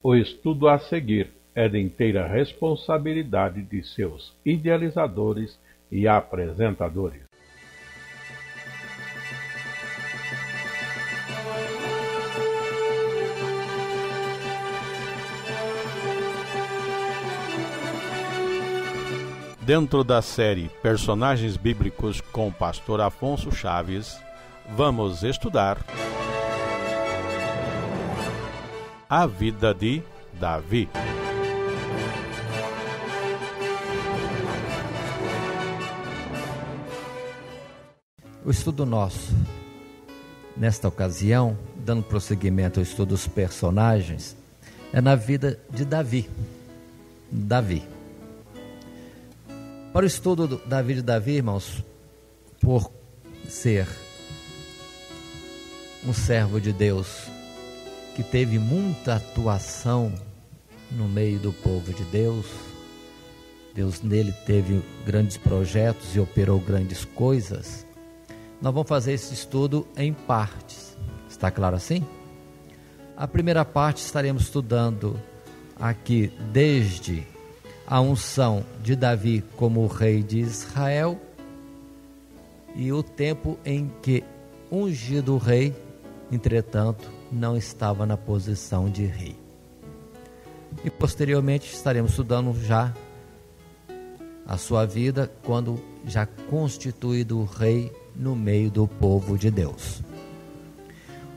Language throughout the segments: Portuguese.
O estudo a seguir é de inteira responsabilidade de seus idealizadores e apresentadores. Dentro da série Personagens Bíblicos com o pastor Afonso Chaves, vamos estudar a vida de Davi. O estudo nosso, nesta ocasião, dando prosseguimento ao estudo dos personagens, é na vida de Davi. Para o estudo da vida de Davi, irmãos, por ser um servo de Deus que teve muita atuação no meio do povo de Deus, Deus nele teve grandes projetos e operou grandes coisas, nós vamos fazer esse estudo em partes. Está claro assim? A primeira parte estaremos estudando aqui desde a unção de Davi como rei de Israel e o tempo em que, ungido o rei, entretanto, não estava na posição de rei. E posteriormente estaremos estudando já a sua vida quando já constituído rei no meio do povo de Deus.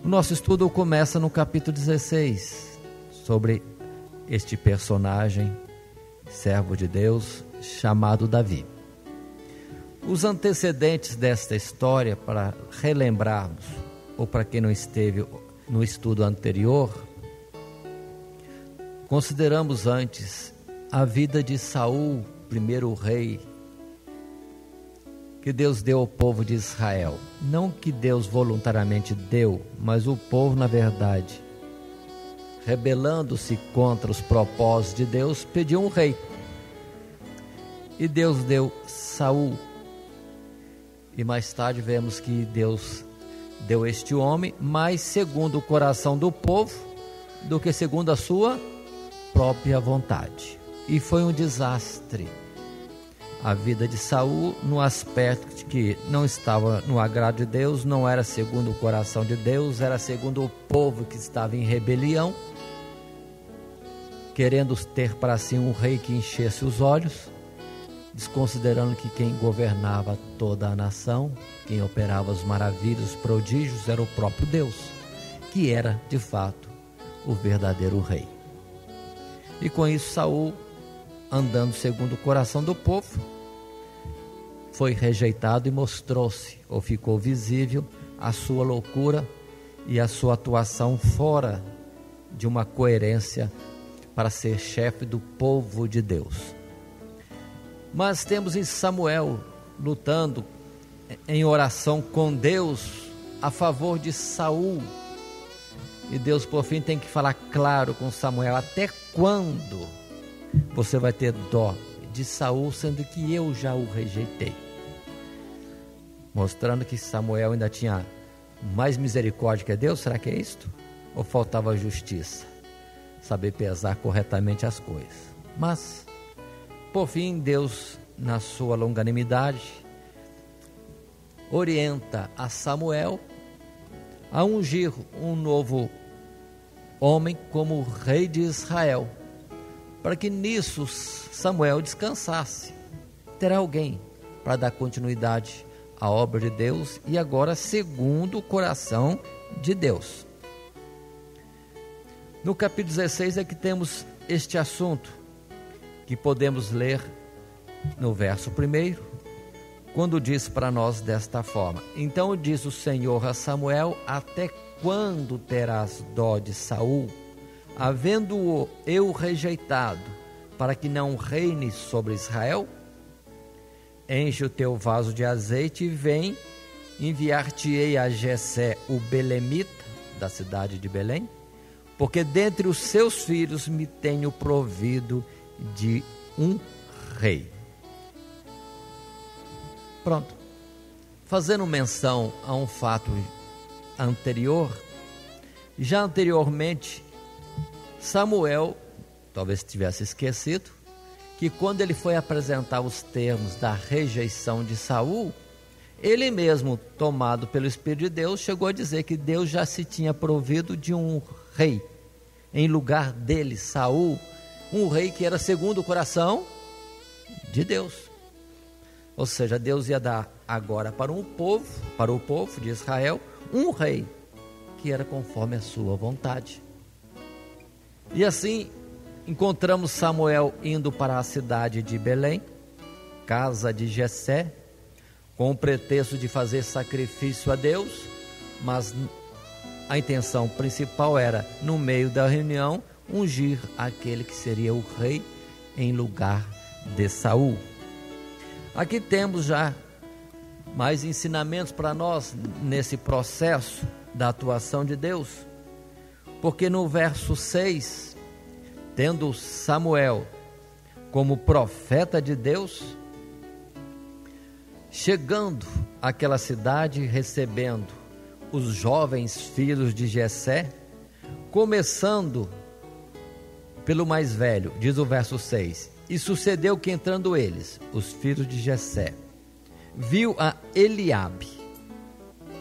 O nosso estudo começa no capítulo 16, sobre este personagem, servo de Deus, chamado Davi. Os antecedentes desta história, para relembrarmos, ou para quem não esteve no estudo anterior, consideramos antes a vida de Saul, primeiro rei, que Deus deu ao povo de Israel. Não que Deus voluntariamente deu, mas o povo, na verdade, rebelando-se contra os propósitos de Deus, pediu um rei. E Deus deu Saul. E mais tarde vemos que Deus deu este homem, mais segundo o coração do povo, do que segundo a sua própria vontade. E foi um desastre a vida de Saul, no aspecto de que não estava no agrado de Deus, não era segundo o coração de Deus, era segundo o povo que estava em rebelião, querendo ter para si um rei que enchesse os olhos, desconsiderando que quem governava toda a nação, quem operava as maravilhas, os prodígios, era o próprio Deus, que era, de fato, o verdadeiro rei. E com isso, Saul, andando segundo o coração do povo, foi rejeitado e mostrou-se, ou ficou visível, a sua loucura e a sua atuação fora de uma coerência para ser chefe do povo de Deus. Mas temos em Samuel lutando em oração com Deus a favor de Saul. E Deus, por fim, tem que falar claro com Samuel: até quando você vai ter dó de Saul, sendo que eu já o rejeitei? Mostrando que Samuel ainda tinha mais misericórdia que Deus. Será que é isto? Ou faltava justiça? Saber pesar corretamente as coisas. Mas, por fim, Deus, na sua longanimidade, orienta a Samuel a ungir um novo homem como rei de Israel, para que nisso Samuel descansasse. Terá alguém para dar continuidade à obra de Deus, e agora segundo o coração de Deus. No capítulo 16 é que temos este assunto, que podemos ler no verso 1, quando diz para nós desta forma: então diz o Senhor a Samuel: até quando terás dó de Saul, havendo-o eu rejeitado, para que não reine sobre Israel? Enche o teu vaso de azeite e vem, enviar-te-ei a Jessé o belemita, da cidade de Belém, porque dentre os seus filhos me tenho provido de um rei. Pronto. Fazendo menção a um fato anterior, já anteriormente Samuel, talvez tivesse esquecido, que quando ele foi apresentar os termos da rejeição de Saul, ele mesmo, tomado pelo Espírito de Deus, chegou a dizer que Deus já se tinha provido de um rei, em lugar dele, Saul, um rei que era segundo o coração de Deus. Ou seja, Deus ia dar agora para o povo de Israel, um rei que era conforme a sua vontade. E assim, encontramos Samuel indo para a cidade de Belém, casa de Jessé, com o pretexto de fazer sacrifício a Deus, mas a intenção principal era, no meio da reunião, ungir aquele que seria o rei em lugar de Saul. Aqui temos já mais ensinamentos para nós nesse processo da atuação de Deus, porque no verso 6, tendo Samuel como profeta de Deus, chegando àquela cidade, recebendo os jovens filhos de Jessé, começando pelo mais velho, diz o verso 6, e sucedeu que entrando eles, os filhos de Jessé, viu a Eliabe,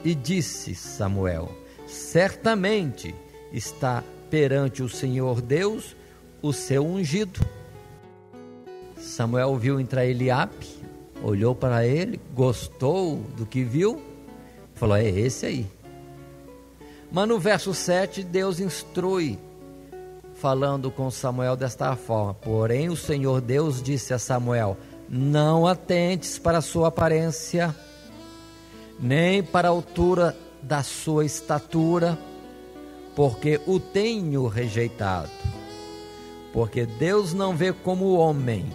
e disse Samuel, certamente está perante o Senhor Deus o seu ungido. Samuel viu entrar Eliabe, olhou para ele, gostou do que viu, falou, é esse aí. Mas no verso 7, Deus instrui, falando com Samuel desta forma, porém o Senhor Deus disse a Samuel, não atentes para a sua aparência, nem para a altura da sua estatura, porque o tenho rejeitado. Porque Deus não vê como o homem,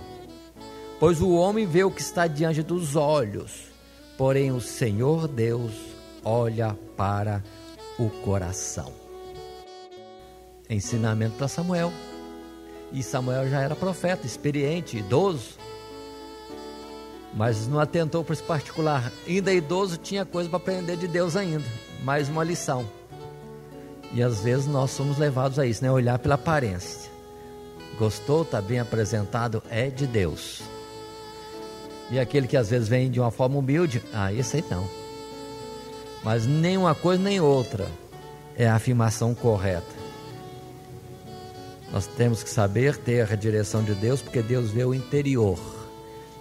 pois o homem vê o que está diante dos olhos, porém o Senhor Deus olha para o coração. Ensinamento para Samuel. E Samuel já era profeta, experiente, idoso, mas não atentou para esse particular. Ainda idoso, tinha coisa para aprender de Deus ainda, mais uma lição. E às vezes nós somos levados a isso, né? Olhar pela aparência. Gostou, está bem apresentado, é de Deus. E aquele que às vezes vem de uma forma humilde, esse aí não. Mas nem uma coisa nem outra é a afirmação correta. Nós temos que saber ter a direção de Deus, porque Deus vê o interior.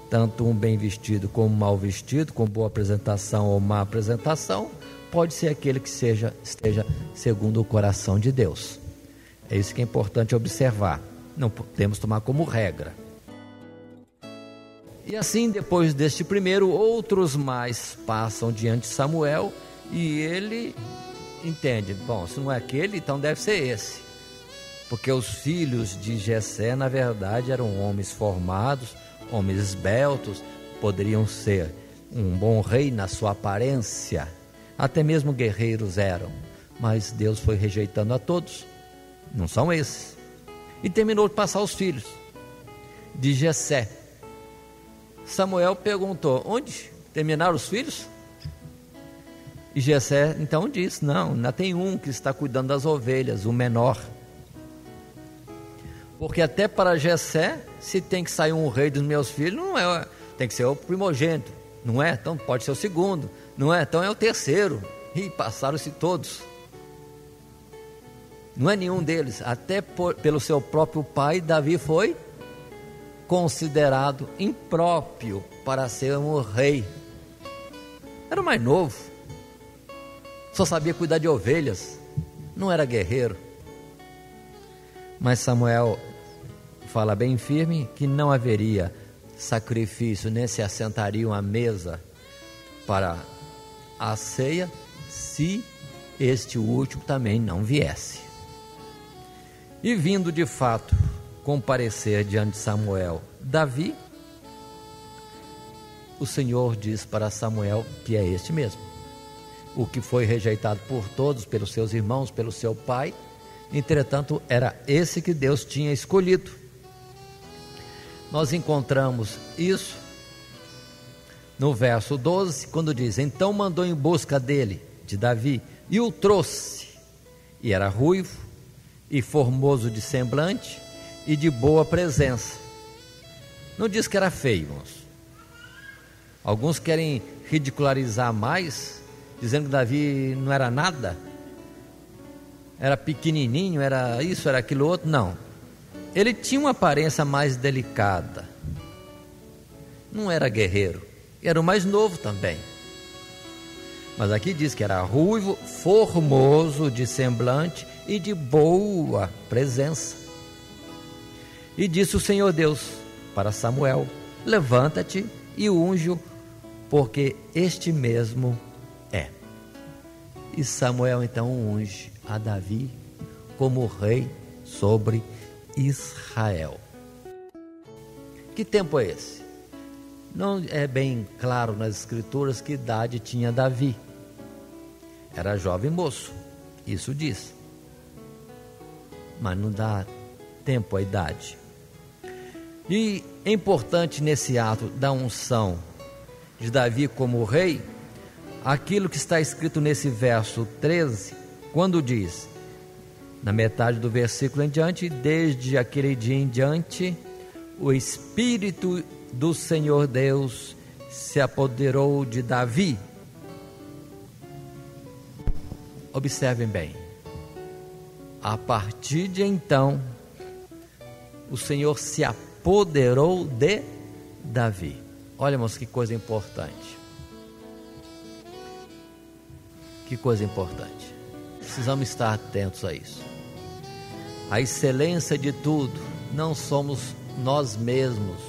Tanto um bem vestido como um mal vestido, com boa apresentação ou má apresentação, pode ser aquele que esteja segundo o coração de Deus. É isso que é importante observar. Não podemos tomar como regra. E assim, depois deste primeiro, outros mais passam diante de Samuel e ele entende, bom, se não é aquele, então deve ser esse. Porque os filhos de Jessé, na verdade, eram homens formados, homens esbeltos, poderiam ser um bom rei na sua aparência, até mesmo guerreiros eram, mas Deus foi rejeitando a todos, não são esses. E terminou de passar os filhos de Jessé. Samuel perguntou, onde terminaram os filhos? E Jessé então disse, não, ainda tem um que está cuidando das ovelhas, o menor. Porque até para Jessé, se tem que sair um rei dos meus filhos, não é, tem que ser o primogênito, não é? Então pode ser o segundo, não é? Então é o terceiro. E passaram-se todos. Não é nenhum deles, até pelo seu próprio pai, Davi foi considerado impróprio para ser um rei. Era o mais novo, só sabia cuidar de ovelhas, não era guerreiro. Mas Samuel fala bem firme que não haveria sacrifício, nem se assentariam à mesa para a ceia, se este último também não viesse. E vindo de fato comparecer diante de Samuel Davi, o Senhor diz para Samuel que é este mesmo, o que foi rejeitado por todos, pelos seus irmãos, pelo seu pai, entretanto era esse que Deus tinha escolhido. Nós encontramos isso no verso 12, quando diz, então mandou em busca dele, de Davi, e o trouxe, e era ruivo, e formoso de semblante e de boa presença. Não diz que era feio, irmãos. Alguns querem ridicularizar mais, dizendo que Davi não era nada, era pequenininho, era isso, era aquilo outro. Não, ele tinha uma aparência mais delicada, não era guerreiro, era o mais novo também. Mas aqui diz que era ruivo, formoso de semblante e de boa presença. E disse o Senhor Deus para Samuel: levanta-te e unge-o, porque este mesmo é. E Samuel então unge a Davi como rei sobre Israel. Que tempo é esse? Não é bem claro nas escrituras que idade tinha Davi. Era jovem moço, isso diz. Mas não dá tempo à idade. E é importante nesse ato da unção de Davi como rei, aquilo que está escrito nesse verso 13, quando diz, na metade do versículo em diante: desde aquele dia em diante, o Espírito do Senhor Deus se apoderou de Davi. Observem bem, a partir de então, o Senhor se apoderou de Davi. Olha, irmãos, que coisa importante. Que coisa importante. Precisamos estar atentos a isso. A excelência de tudo não somos nós mesmos,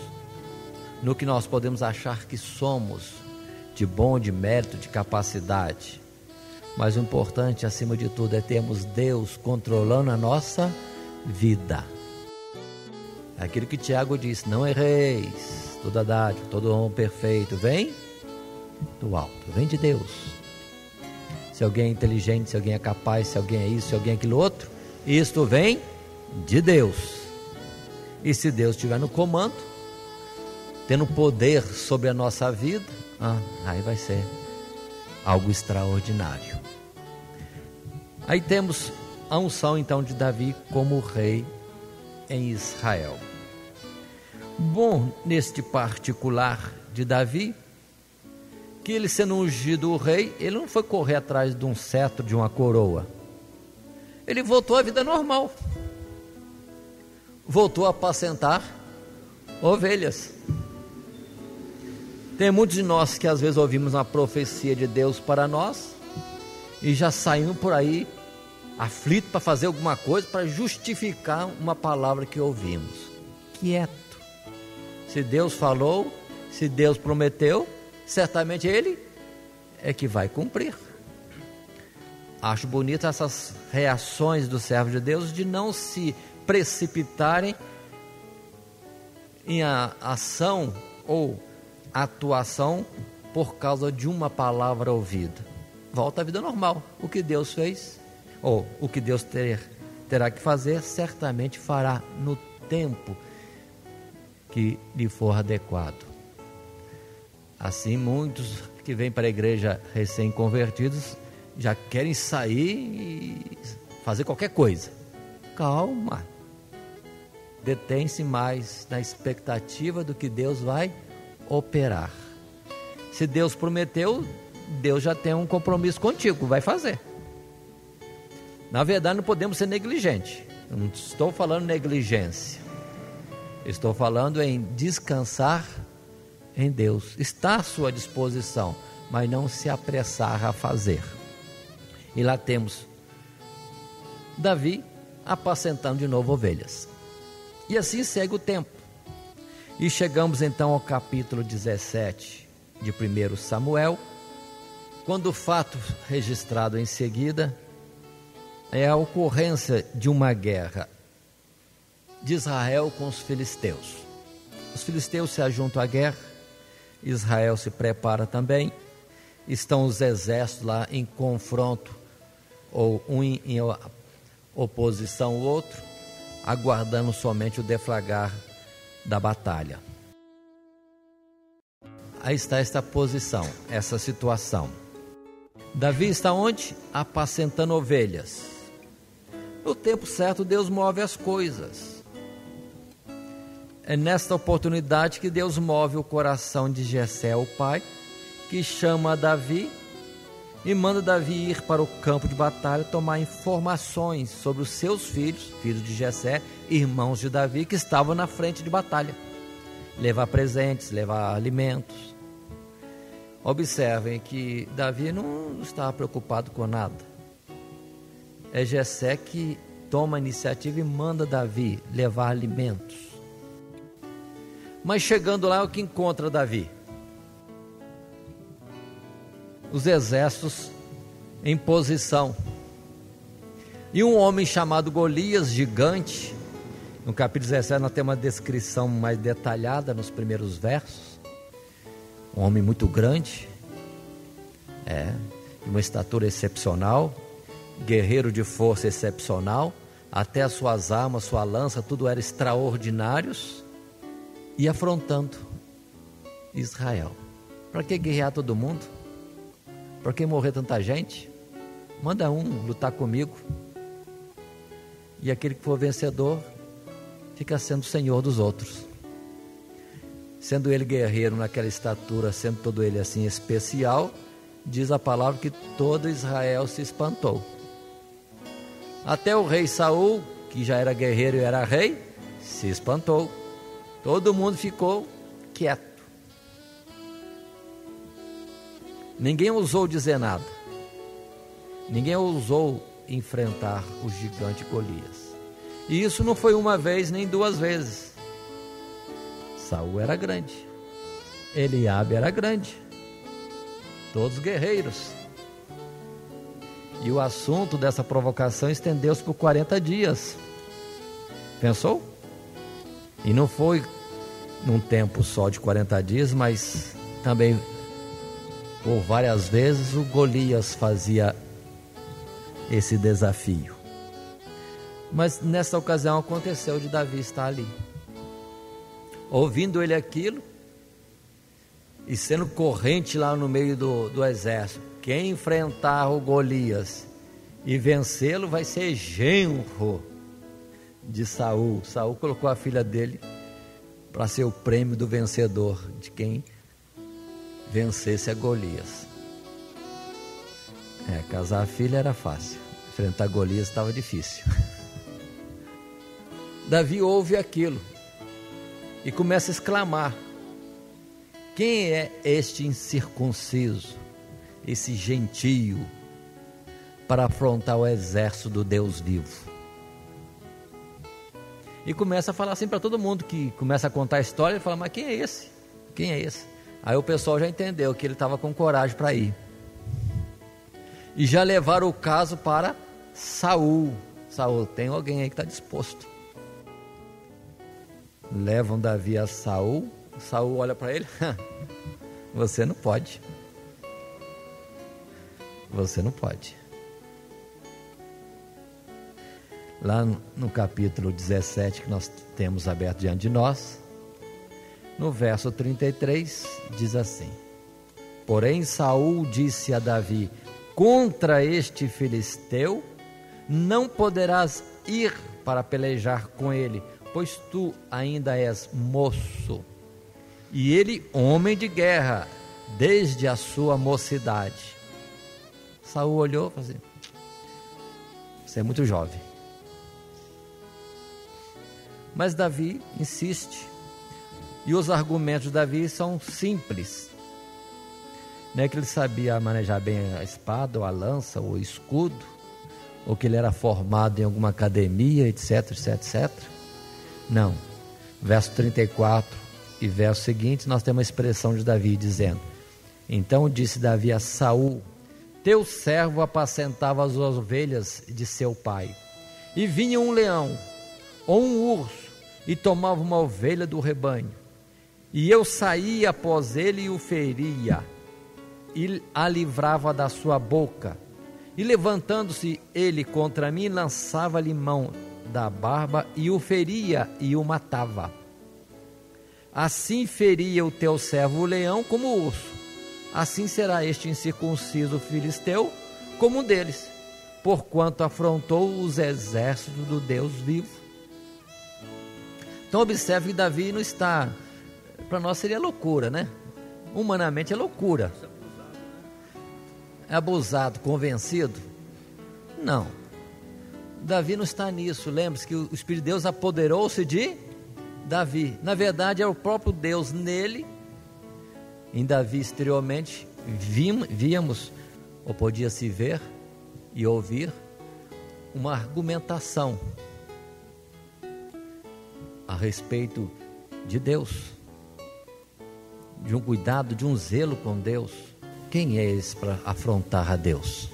no que nós podemos achar que somos, de bom, de mérito, de capacidade. Mas o importante, acima de tudo, é termos Deus controlando a nossa vida. É aquilo que Tiago disse: não erreis, toda dádiva, todo dom perfeito vem do alto, vem de Deus. Se alguém é inteligente, se alguém é capaz, se alguém é isso, se alguém é aquilo outro, isto vem de Deus. E se Deus estiver no comando, tendo poder sobre a nossa vida, aí vai ser algo extraordinário. Aí temos a unção então de Davi como rei em Israel. Bom, neste particular de Davi, que ele sendo ungido o rei, ele não foi correr atrás de um cetro, de uma coroa. Ele voltou à vida normal. Voltou a apacentar ovelhas. Tem muitos de nós que às vezes ouvimos uma profecia de Deus para nós e já saímos por aí aflito para fazer alguma coisa para justificar uma palavra que ouvimos. Quieto. Se Deus falou, se Deus prometeu, certamente Ele é que vai cumprir. Acho bonito essas reações dos servos de Deus de não se precipitarem em ação ou atuação por causa de uma palavra ouvida. Volta à vida normal. O que Deus fez, ou o que Deus terá que fazer, certamente fará no tempo que lhe for adequado. Assim, muitos que vêm para a igreja recém-convertidos já querem sair e fazer qualquer coisa. Calma. Detém-se mais na expectativa do que Deus vai operar. Se Deus prometeu, Deus já tem um compromisso contigo, vai fazer. Na verdade, não podemos ser negligentes. Eu não estou falando negligência. Estou falando em descansar em Deus. Está à sua disposição, mas não se apressar a fazer. E lá temos Davi apacentando de novo ovelhas. E assim segue o tempo. E chegamos então ao capítulo 17 de 1 Samuel, quando o fato registrado em seguida é a ocorrência de uma guerra de Israel com os filisteus. Os filisteus se ajuntam à guerra, Israel se prepara também, estão os exércitos lá em confronto, ou um em oposição ao outro, aguardando somente o deflagrar da batalha. Aí está esta posição, essa situação. Davi está onde? Apacentando ovelhas. No tempo certo, Deus move as coisas. É nesta oportunidade que Deus move o coração de Jessé, o pai, que chama Davi e manda Davi ir para o campo de batalha tomar informações sobre os seus filhos, filhos de Jessé, irmãos de Davi, que estavam na frente de batalha. Levar presentes, levar alimentos. Observem que Davi não estava preocupado com nada. É Jessé que toma a iniciativa e manda Davi levar alimentos. Mas chegando lá, o que encontra Davi? Os exércitos em posição. E um homem chamado Golias, gigante. No capítulo 17 nós temos uma descrição mais detalhada nos primeiros versos. Um homem muito grande, de uma estatura excepcional, guerreiro de força excepcional, até as suas armas, sua lança, tudo era extraordinários, e afrontando Israel. Para que guerrear todo mundo? Para que morrer tanta gente? Manda um lutar comigo, e aquele que for vencedor fica sendo senhor dos outros. Sendo ele guerreiro naquela estatura, sendo todo ele assim especial, diz a palavra que todo Israel se espantou. Até o rei Saul, que já era guerreiro e era rei, se espantou. Todo mundo ficou quieto. Ninguém ousou dizer nada. Ninguém ousou enfrentar o gigante Golias. E isso não foi uma vez nem duas vezes. Saul era grande, Eliabe era grande, todos guerreiros. E o assunto dessa provocação estendeu-se por 40 dias. Pensou? E não foi num tempo só de 40 dias, mas também por várias vezes o Golias fazia esse desafio. Mas nessa ocasião aconteceu de Davi estar ali. Ouvindo ele aquilo, e sendo corrente lá no meio do exército, quem enfrentar o Golias e vencê-lo vai ser genro de Saul. Saul colocou a filha dele para ser o prêmio do vencedor, de quem vencesse a Golias. Casar a filha era fácil, enfrentar Golias estava difícil. Davi ouve aquilo e começa a exclamar: quem é este incircunciso, esse gentio, para afrontar o exército do Deus vivo? E começa a falar assim para todo mundo que começa a contar a história. Ele fala: mas quem é esse? Quem é esse? Aí o pessoal já entendeu que ele estava com coragem para ir. E já levaram o caso para Saul. Saul, tem alguém aí que está disposto. Levam Davi a Saul. Saul olha para ele: você não pode. Você não pode. Lá no capítulo 17 que nós temos aberto diante de nós, no verso 33, diz assim: porém Saul disse a Davi: contra este filisteu não poderás ir para pelejar com ele, pois tu ainda és moço, e ele homem de guerra, desde a sua mocidade. Saul olhou e falou assim: você é muito jovem. Mas Davi insiste, e os argumentos de Davi são simples. Não é que ele sabia manejar bem a espada, ou a lança, ou o escudo, ou que ele era formado em alguma academia, etc, etc, etc. Não. Verso 34 e verso seguinte, nós temos a expressão de Davi dizendo: então disse Davi a Saul: teu servo apacentava as ovelhas de seu pai, e vinha um leão ou um urso e tomava uma ovelha do rebanho, e eu saía após ele e o feria, e a livrava da sua boca, e levantando-se ele contra mim, lançava-lhe mão da barba e o feria e o matava. Assim feria o teu servo o leão como o urso, assim será este incircunciso filisteu como um deles. porquanto afrontou os exércitos do Deus vivo. Então observe que Davi não está, para nós seria loucura, né? Humanamente é loucura. É abusado, convencido? Não. Davi não está nisso. Lembre-se que o Espírito de Deus apoderou-se de Davi. Na verdade é o próprio Deus nele. Em Davi exteriormente víamos, ou podia-se ver e ouvir, uma argumentação a respeito de Deus, de um cuidado, de um zelo com Deus. Quem é esse para afrontar a Deus?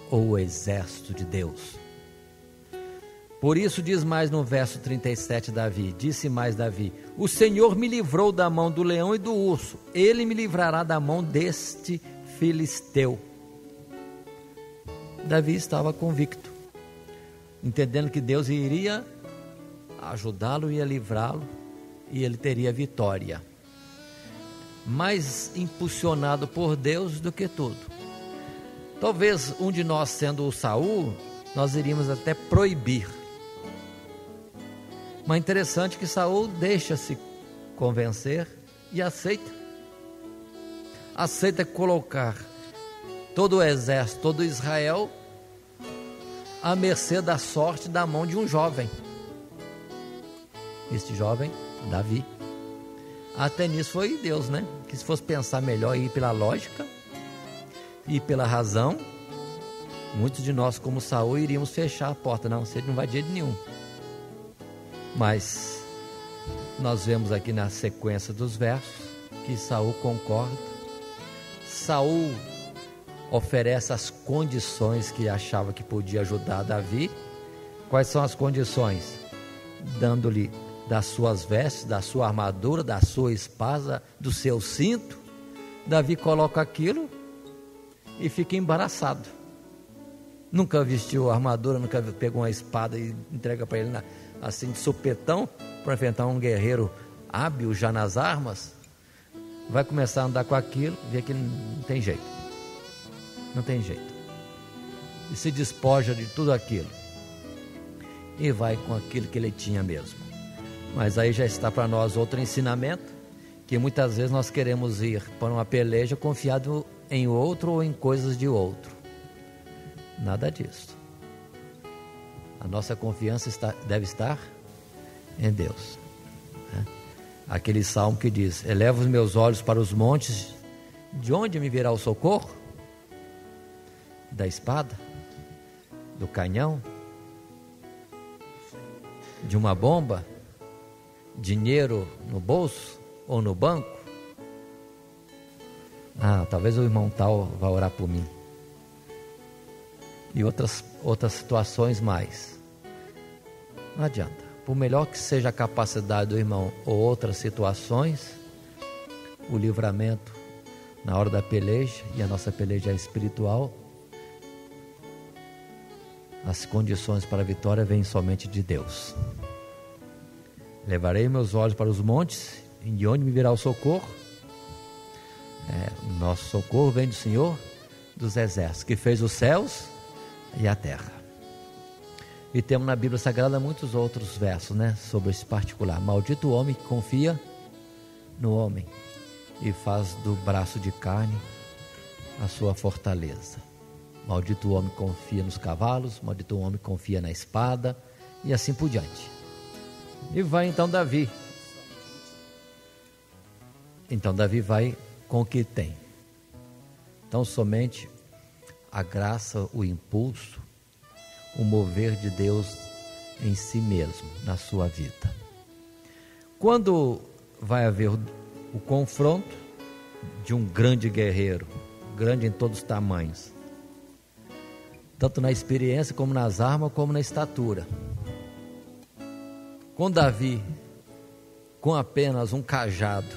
Ou o exército de Deus? Por isso diz mais no verso 37 Davi, disse mais Davi: o Senhor me livrou da mão do leão e do urso, ele me livrará da mão deste filisteu. Davi estava convicto, entendendo que Deus iria ajudá-lo, ia livrá-lo e ele teria vitória. Mais impulsionado por Deus do que tudo. Talvez um de nós, sendo o Saul, nós iríamos até proibir. Mas interessante que Saul deixa-se convencer e aceita colocar todo o exército, todo Israel à mercê da sorte da mão de um jovem. Este jovem, Davi. Até nisso foi Deus, né? Que se fosse pensar melhor e ir pela lógica e pela razão, muitos de nós, como Saul, iríamos fechar a porta. Não, você não vai de jeito nenhum. Mas nós vemos aqui na sequência dos versos que Saul concorda. Saul oferece as condições que achava que podia ajudar Davi. Quais são as condições? Dando-lhe das suas vestes, da sua armadura, da sua espada, do seu cinto. Davi coloca aquilo e fica embaraçado. Nunca vestiu a armadura, nunca pegou uma espada e entrega para ele assim de supetão, para enfrentar um guerreiro hábil já nas armas. Vai começar a andar com aquilo, vê que não tem jeito. Não tem jeito. E se despoja de tudo aquilo. E vai com aquilo que ele tinha mesmo. Mas aí já está para nós outro ensinamento, que muitas vezes nós queremos ir para uma peleja confiado em outro ou em coisas de outro. Nada disso. A nossa confiança deve estar em Deus. Aquele salmo que diz: eleva os meus olhos para os montes, de onde me virá o socorro? Da espada? Do canhão? De uma bomba? Dinheiro no bolso ou no banco? Talvez o irmão tal vá orar por mim. E outras situações mais. Não adianta. Por melhor que seja a capacidade do irmão ou outras situações, o livramento na hora da peleja, e a nossa peleja é espiritual, as condições para a vitória vêm somente de Deus. Levarei meus olhos para os montes, e de onde me virá o socorro? Nosso socorro vem do Senhor dos exércitos, que fez os céus e a terra. E temos na Bíblia Sagrada muitos outros versos, né, sobre esse particular. Maldito o homem que confia no homem e faz do braço de carne a sua fortaleza. Maldito o homem que confia nos cavalos, maldito o homem que confia na espada, e assim por diante. E vai então Davi. Então Davi vai com o que tem. Então somente a graça, o impulso, o mover de Deus em si mesmo, na sua vida. Quando vai haver o confronto de um grande guerreiro, grande em todos os tamanhos, tanto na experiência, como nas armas, como na estatura. Com Davi, com apenas um cajado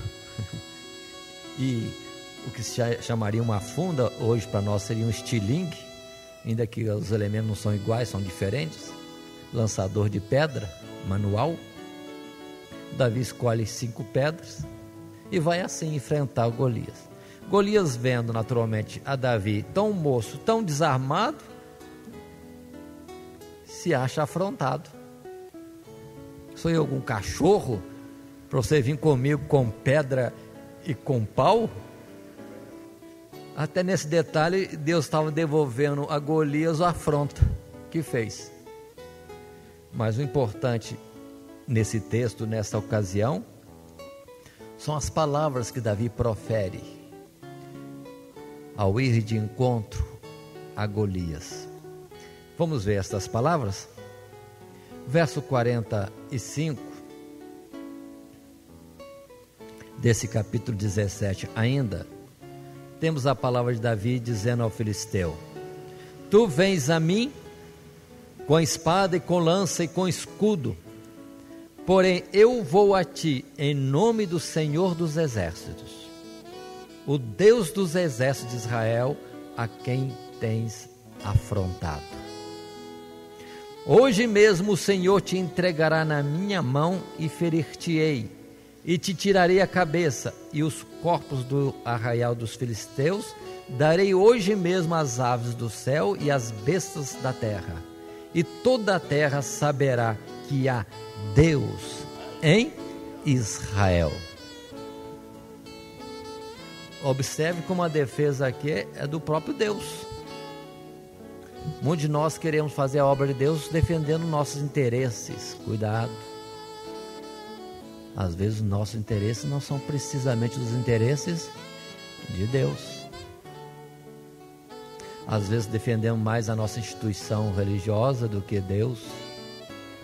e o que se chamaria uma funda, hoje para nós seria um estilingue, ainda que os elementos não são iguais, são diferentes, lançador de pedra, manual. Davi escolhe 5 pedras e vai assim enfrentar o Golias. Golias, vendo naturalmente a Davi tão moço, tão desarmado, se acha afrontado. Sou eu algum cachorro para você vir comigo com pedra e com pau? Até nesse detalhe, Deus estava devolvendo a Golias a afronta que fez. Mas o importante nesse texto, nessa ocasião, são as palavras que Davi profere ao ir de encontro a Golias. Vamos ver estas palavras? Verso 45 desse capítulo 17 ainda, temos a palavra de Davi dizendo ao filisteu: Tu vens a mim com espada e com lança e com escudo, porém eu vou a ti em nome do Senhor dos Exércitos, o Deus dos exércitos de Israel, a quem tens afrontado. Hoje mesmo o Senhor te entregará na minha mão e ferir-te-ei, e te tirarei a cabeça e os corpos do arraial dos filisteus, darei hoje mesmo às aves do céu e às bestas da terra, e toda a terra saberá que há Deus em Israel. Observe como a defesa aqui é do próprio Deus. Muitos de nós queremos fazer a obra de Deus defendendo nossos interesses. Cuidado. Às vezes os nossos interesses não são precisamente os interesses de Deus. Às vezes defendemos mais a nossa instituição religiosa do que Deus,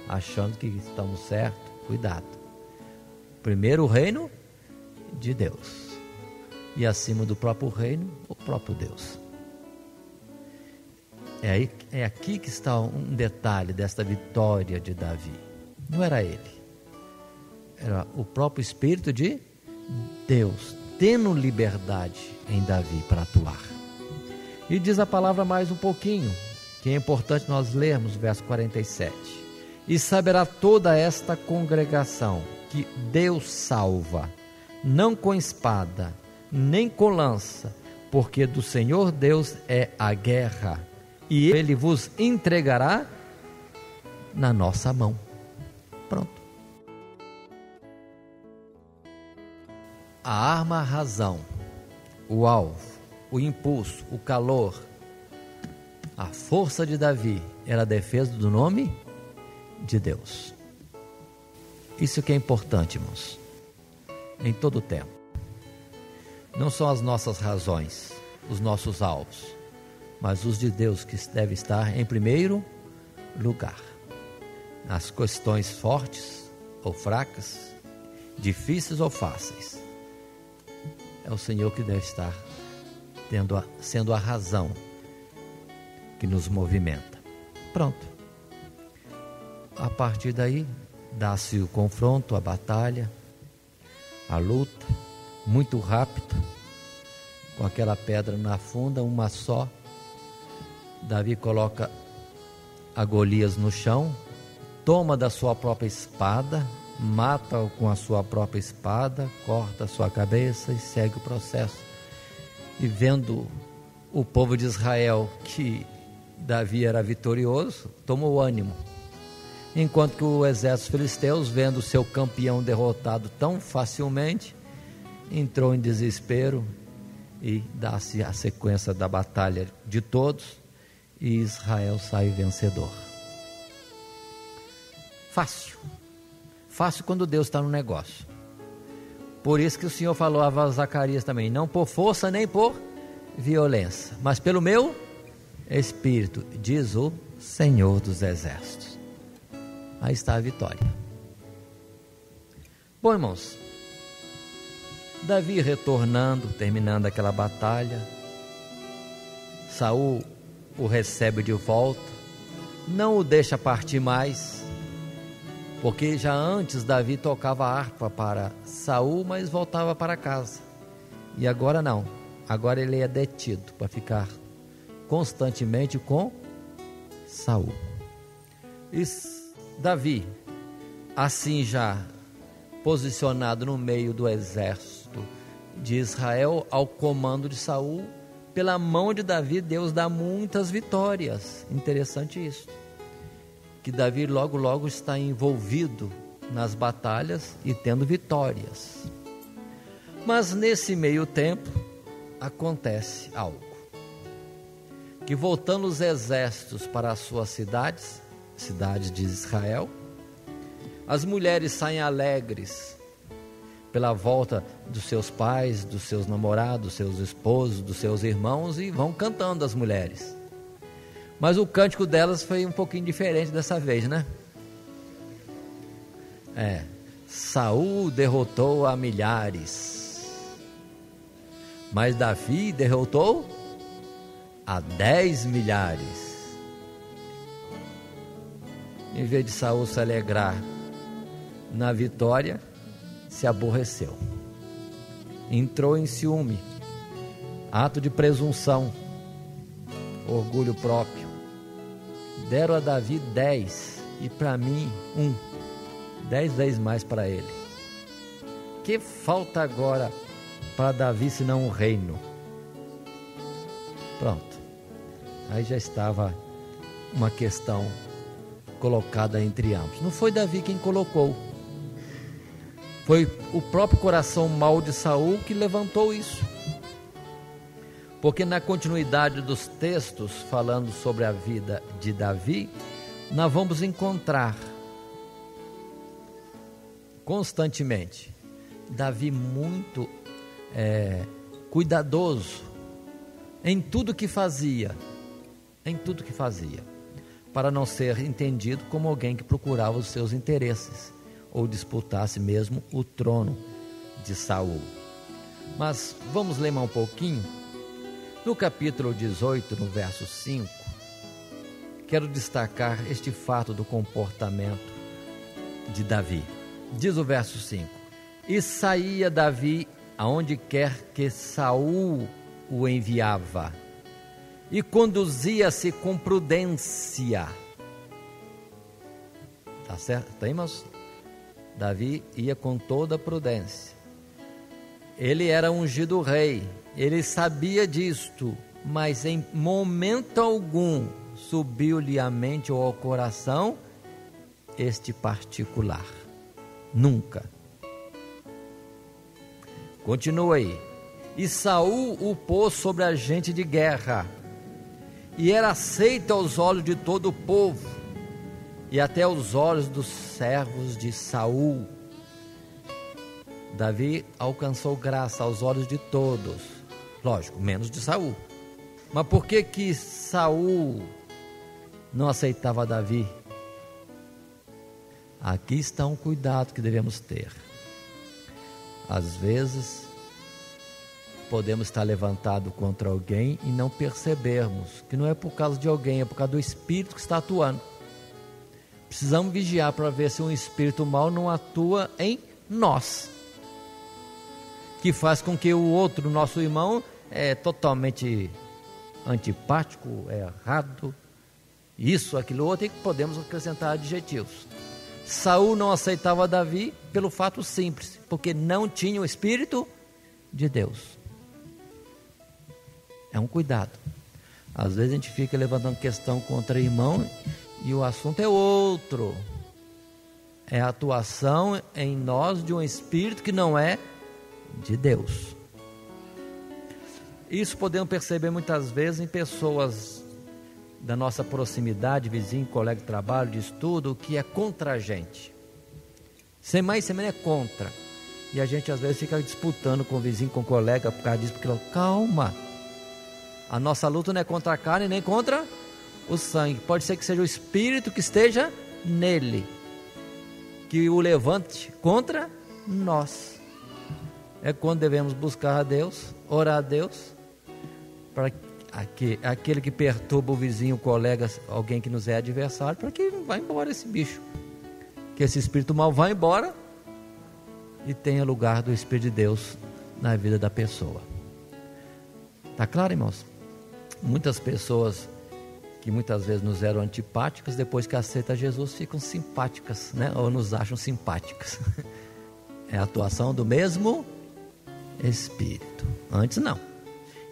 achando que estamos certos. Cuidado. Primeiro o reino de Deus, e acima do próprio reino, o próprio Deus. É aqui que está um detalhe desta vitória de Davi. Não era ele, era o próprio Espírito de Deus, tendo liberdade em Davi para atuar. E diz a palavra mais um pouquinho, que é importante nós lermos, verso 47. E saberá toda esta congregação que Deus salva, não com espada, nem com lança, porque do Senhor Deus é a guerra, e Ele vos entregará na nossa mão. Pronto. A arma, a razão, o alvo, o impulso, o calor, a força de Davi era a defesa do nome de Deus. Isso que é importante, irmãos, em todo o tempo. Não são as nossas razões, os nossos alvos, mas os de Deus que deve estar em primeiro lugar. As questões fortes ou fracas, difíceis ou fáceis, é o Senhor que deve estar sendo a razão que nos movimenta. Pronto. A partir daí, dá-se o confronto, a batalha, a luta, muito rápido, com aquela pedra na funda, uma só. Davi coloca a Golias no chão, toma da sua própria espada, mata-o com a sua própria espada, corta a sua cabeça e segue o processo. E vendo o povo de Israel que Davi era vitorioso, tomou ânimo. Enquanto que o exército filisteus, vendo seu campeão derrotado tão facilmente, entrou em desespero e dá-se a sequência da batalha de todos e Israel sai vencedor. Fácil quando Deus está no negócio. Por isso que o Senhor falou a Zacarias também: não por força nem por violência, mas pelo meu Espírito, diz o Senhor dos Exércitos. Aí está a vitória. Bom, irmãos, Davi retornando, terminando aquela batalha, Saul o recebe de volta, não o deixa partir mais, porque já antes Davi tocava harpa para Saul, mas voltava para casa. E agora não, agora ele é detido para ficar constantemente com Saul. E Davi, assim já posicionado no meio do exército de Israel, ao comando de Saul, pela mão de Davi, Deus dá muitas vitórias. Interessante isso. que Davi logo, logo está envolvido nas batalhas e tendo vitórias. Mas nesse meio tempo, acontece algo. Que voltando os exércitos para as suas cidades de Israel, as mulheres saem alegres pela volta dos seus pais, dos seus namorados, dos seus esposos, dos seus irmãos, e vão cantando as mulheres. Mas o cântico delas foi um pouquinho diferente dessa vez, né? Saul derrotou a milhares, mas Davi derrotou a 10 milhares. Em vez de Saul se alegrar na vitória, se aborreceu, entrou em ciúme, ato de presunção, orgulho próprio. Deram a Davi 10 e para mim 10 vezes mais para ele. Que falta agora para Davi senão um reino? Pronto, aí já estava uma questão colocada entre ambos. Não foi Davi quem colocou, foi o próprio coração mau de Saul que levantou isso. Porque na continuidade dos textos falando sobre a vida de Davi, nós vamos encontrar constantemente Davi muito cuidadoso em tudo que fazia, para não ser entendido como alguém que procurava os seus interesses ou disputasse mesmo o trono de Saul. Mas vamos ler mais um pouquinho. No capítulo 18, no verso 5, quero destacar este fato do comportamento de Davi. Diz o verso 5: E saía Davi aonde quer que Saul o enviava, e conduzia-se com prudência. Tá certo? Tá, irmãos? Davi ia com toda prudência. Ele era ungido rei, ele sabia disto, mas em momento algum subiu-lhe à mente ou ao coração este particular. Nunca. Continua aí. E Saul o pôs sobre a gente de guerra, e era aceito aos olhos de todo o povo, e até aos olhos dos servos de Saul. Davi alcançou graça aos olhos de todos, lógico, menos de Saul. Mas por que Saul não aceitava Davi? Aqui está um cuidado que devemos ter. Às vezes podemos estar levantado contra alguém e não percebermos que não é por causa de alguém, é por causa do espírito que está atuando. Precisamos vigiar para ver se um espírito mau não atua em nós, que faz com que o outro, nosso irmão, é totalmente antipático, é errado, isso, aquilo, outro, e podemos acrescentar adjetivos. Saul não aceitava Davi pelo fato simples, porque não tinha o Espírito de Deus. É um cuidado. Às vezes a gente fica levantando questão contra irmão e o assunto é outro. É a atuação em nós de um Espírito que não é de Deus. Isso podemos perceber muitas vezes em pessoas da nossa proximidade, vizinho, colega de trabalho, de estudo, que é contra a gente. Sem mais, sem menos é contra. E a gente às vezes fica disputando com o vizinho, com o colega, por causa disso, porque calma. A nossa luta não é contra a carne, nem contra o sangue. Pode ser que seja o Espírito que esteja nele, que o levante contra nós. É quando devemos buscar a Deus, orar a Deus, para aquele que perturba o vizinho, o colega, alguém que nos é adversário, para que vá embora esse bicho, que esse espírito mau vá embora e tenha lugar do Espírito de Deus na vida da pessoa. Está claro, irmãos? Muitas pessoas que muitas vezes nos eram antipáticas, depois que aceitam Jesus, ficam simpáticas, né? Ou nos acham simpáticas. É a atuação do mesmo Espírito. Antes não.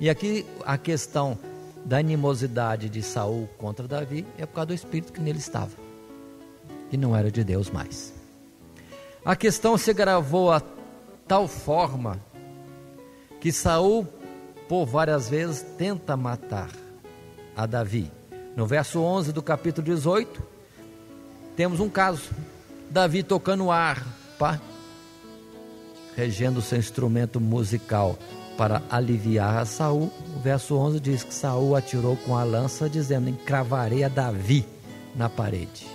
E aqui a questão da animosidade de Saul contra Davi é por causa do Espírito que nele estava. e não era de Deus mais. A questão se agravou a tal forma que Saul, por várias vezes, tenta matar a Davi. No verso 11 do capítulo 18, temos um caso. Davi tocando harpa, regendo seu instrumento musical para aliviar a Saul. O verso 11 diz que Saul atirou com a lança, dizendo: encravarei a Davi na parede.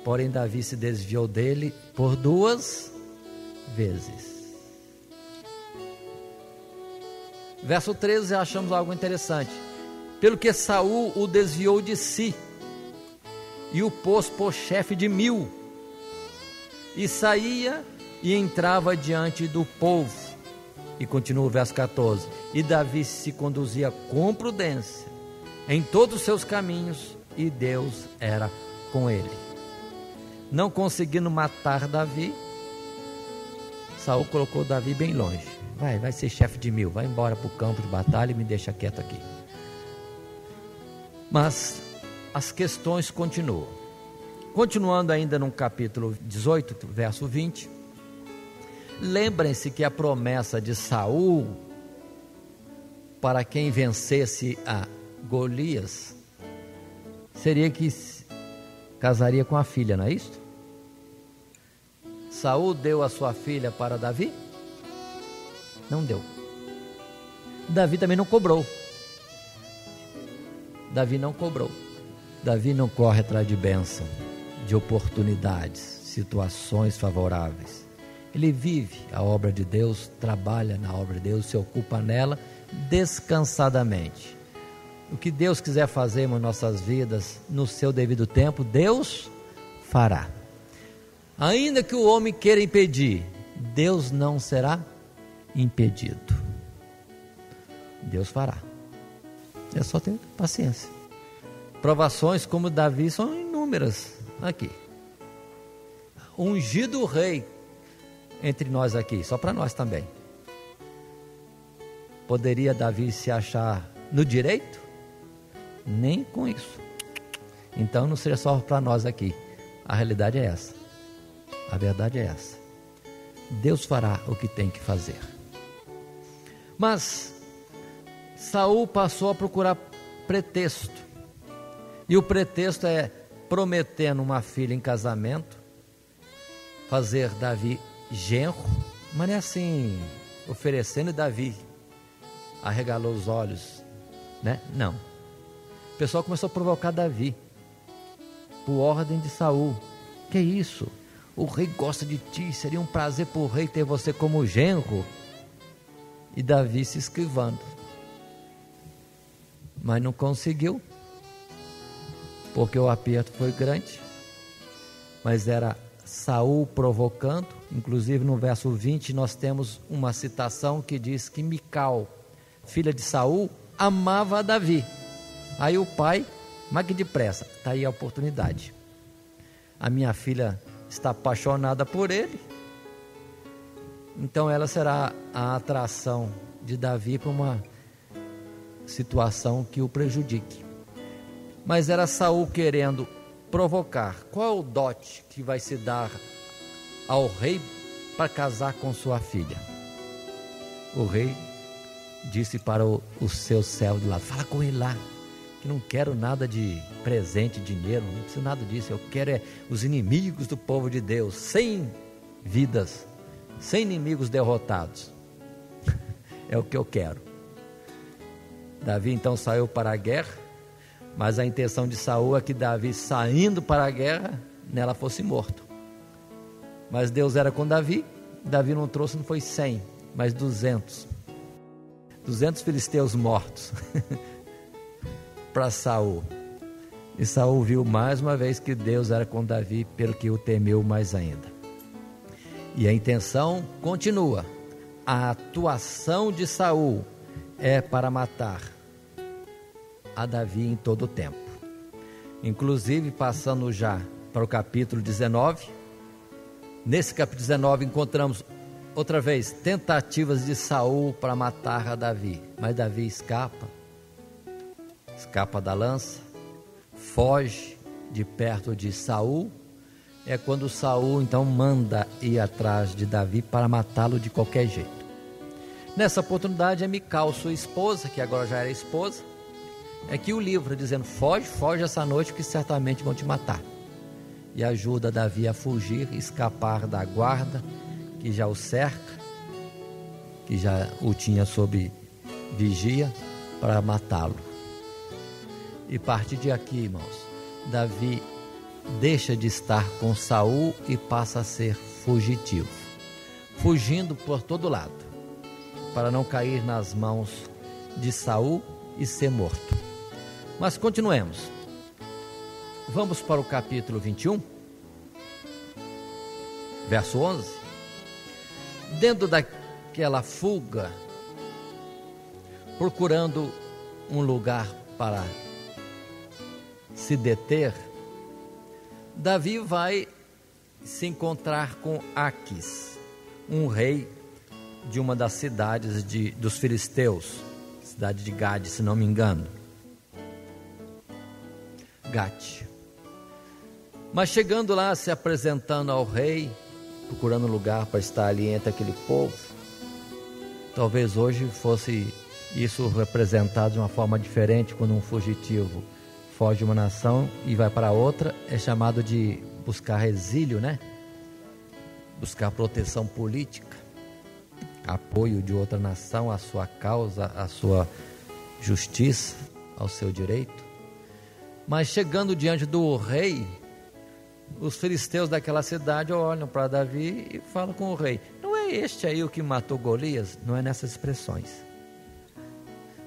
Porém, Davi se desviou dele por 2 vezes. Verso 13, achamos algo interessante. Pelo que Saul o desviou de si e o pôs por chefe de 1000, e saía e entrava diante do povo. E continua o verso 14: e Davi se conduzia com prudência em todos os seus caminhos, e Deus era com ele. Não conseguindo matar Davi, Saul colocou Davi bem longe. Vai ser chefe de 1000, vai embora para o campo de batalha e me deixa quieto aqui. Mas as questões continuam. Continuando ainda no capítulo 18, verso 20, lembrem-se que a promessa de Saul para quem vencesse a Golias seria que casaria com a filha, não é isso? Saul deu a sua filha para Davi? Não deu. Davi também não cobrou. Davi não cobrou. Davi não corre atrás de bênção, de oportunidades, situações favoráveis. Ele vive a obra de Deus, trabalha na obra de Deus, se ocupa nela descansadamente. O que Deus quiser fazer em nossas vidas, no seu devido tempo, Deus fará. Ainda que o homem queira impedir, Deus não será impedido. Deus fará. É só ter paciência. Provações como Davi são inúmeras aqui. Ungido rei entre nós aqui, só para nós também. Poderia Davi se achar no direito? Nem com isso. Então não seja só para nós aqui. A realidade é essa. A verdade é essa. Deus fará o que tem que fazer. Mas Saul passou a procurar pretexto. E o pretexto é prometendo uma filha em casamento, fazer Davi genro, mas não é assim, oferecendo, e Davi arregalou os olhos, né? Não. O pessoal começou a provocar Davi por ordem de Saul. Que isso? O rei gosta de ti, seria um prazer para o rei ter você como genro. E Davi se esquivando, mas não conseguiu, porque o aperto foi grande. Mas era Saul provocando. Inclusive no verso 20 nós temos uma citação que diz que Mical, filha de Saul, amava a Davi. Aí o pai, mas que depressa, está aí a oportunidade. A minha filha está apaixonada por ele, então ela será a atração de Davi para uma situação que o prejudique. Mas era Saul querendo provocar. Qual é o dote que vai se dar ao rei para casar com sua filha? O rei disse para o seu servo de lá: fala com ele lá, que não quero nada de presente, dinheiro, não preciso nada disso. Eu quero os inimigos do povo de Deus, 100 vidas, 100 inimigos derrotados. É o que eu quero. Davi então saiu para a guerra, mas a intenção de Saul é que Davi, saindo para a guerra, nela fosse morto. Mas Deus era com Davi. Davi não trouxe, não foi 100, mas 200 filisteus mortos para Saul. E Saul viu mais uma vez que Deus era com Davi, pelo que o temeu mais ainda. E a intenção continua. A atuação de Saul é para matar a Davi em todo o tempo. Inclusive, passando já para o capítulo 19, nesse capítulo 19 encontramos outra vez tentativas de Saul para matar a Davi, mas Davi escapa da lança, foge, de perto de Saul, é quando Saul então manda ir atrás de Davi para matá-lo de qualquer jeito. Nessa oportunidade, a Mical, sua esposa, que agora já era esposa, é que o livra, dizendo: foge essa noite que certamente vão te matar. E ajuda Davi a fugir, escapar da guarda que já o cerca, que já o tinha sob vigia, para matá-lo. E a partir de aqui, irmãos, Davi deixa de estar com Saul e passa a ser fugitivo, fugindo por todo lado, para não cair nas mãos de Saul e ser morto. Mas continuemos. Vamos para o capítulo 21, verso 11. Dentro daquela fuga, procurando um lugar para se deter, Davi vai se encontrar com Aquis, um rei de uma das cidades dos filisteus, cidade de Gade, se não me engano. Gate. Mas chegando lá, se apresentando ao rei, procurando um lugar para estar ali entre aquele povo, talvez hoje fosse isso representado de uma forma diferente. Quando um fugitivo foge de uma nação e vai para outra, é chamado de buscar exílio, né? Buscar proteção política, apoio de outra nação à sua causa, à sua justiça, ao seu direito. Mas chegando diante do rei, os filisteus daquela cidade olham para Davi e falam com o rei: não é este aí o que matou Golias? Não é nessas expressões.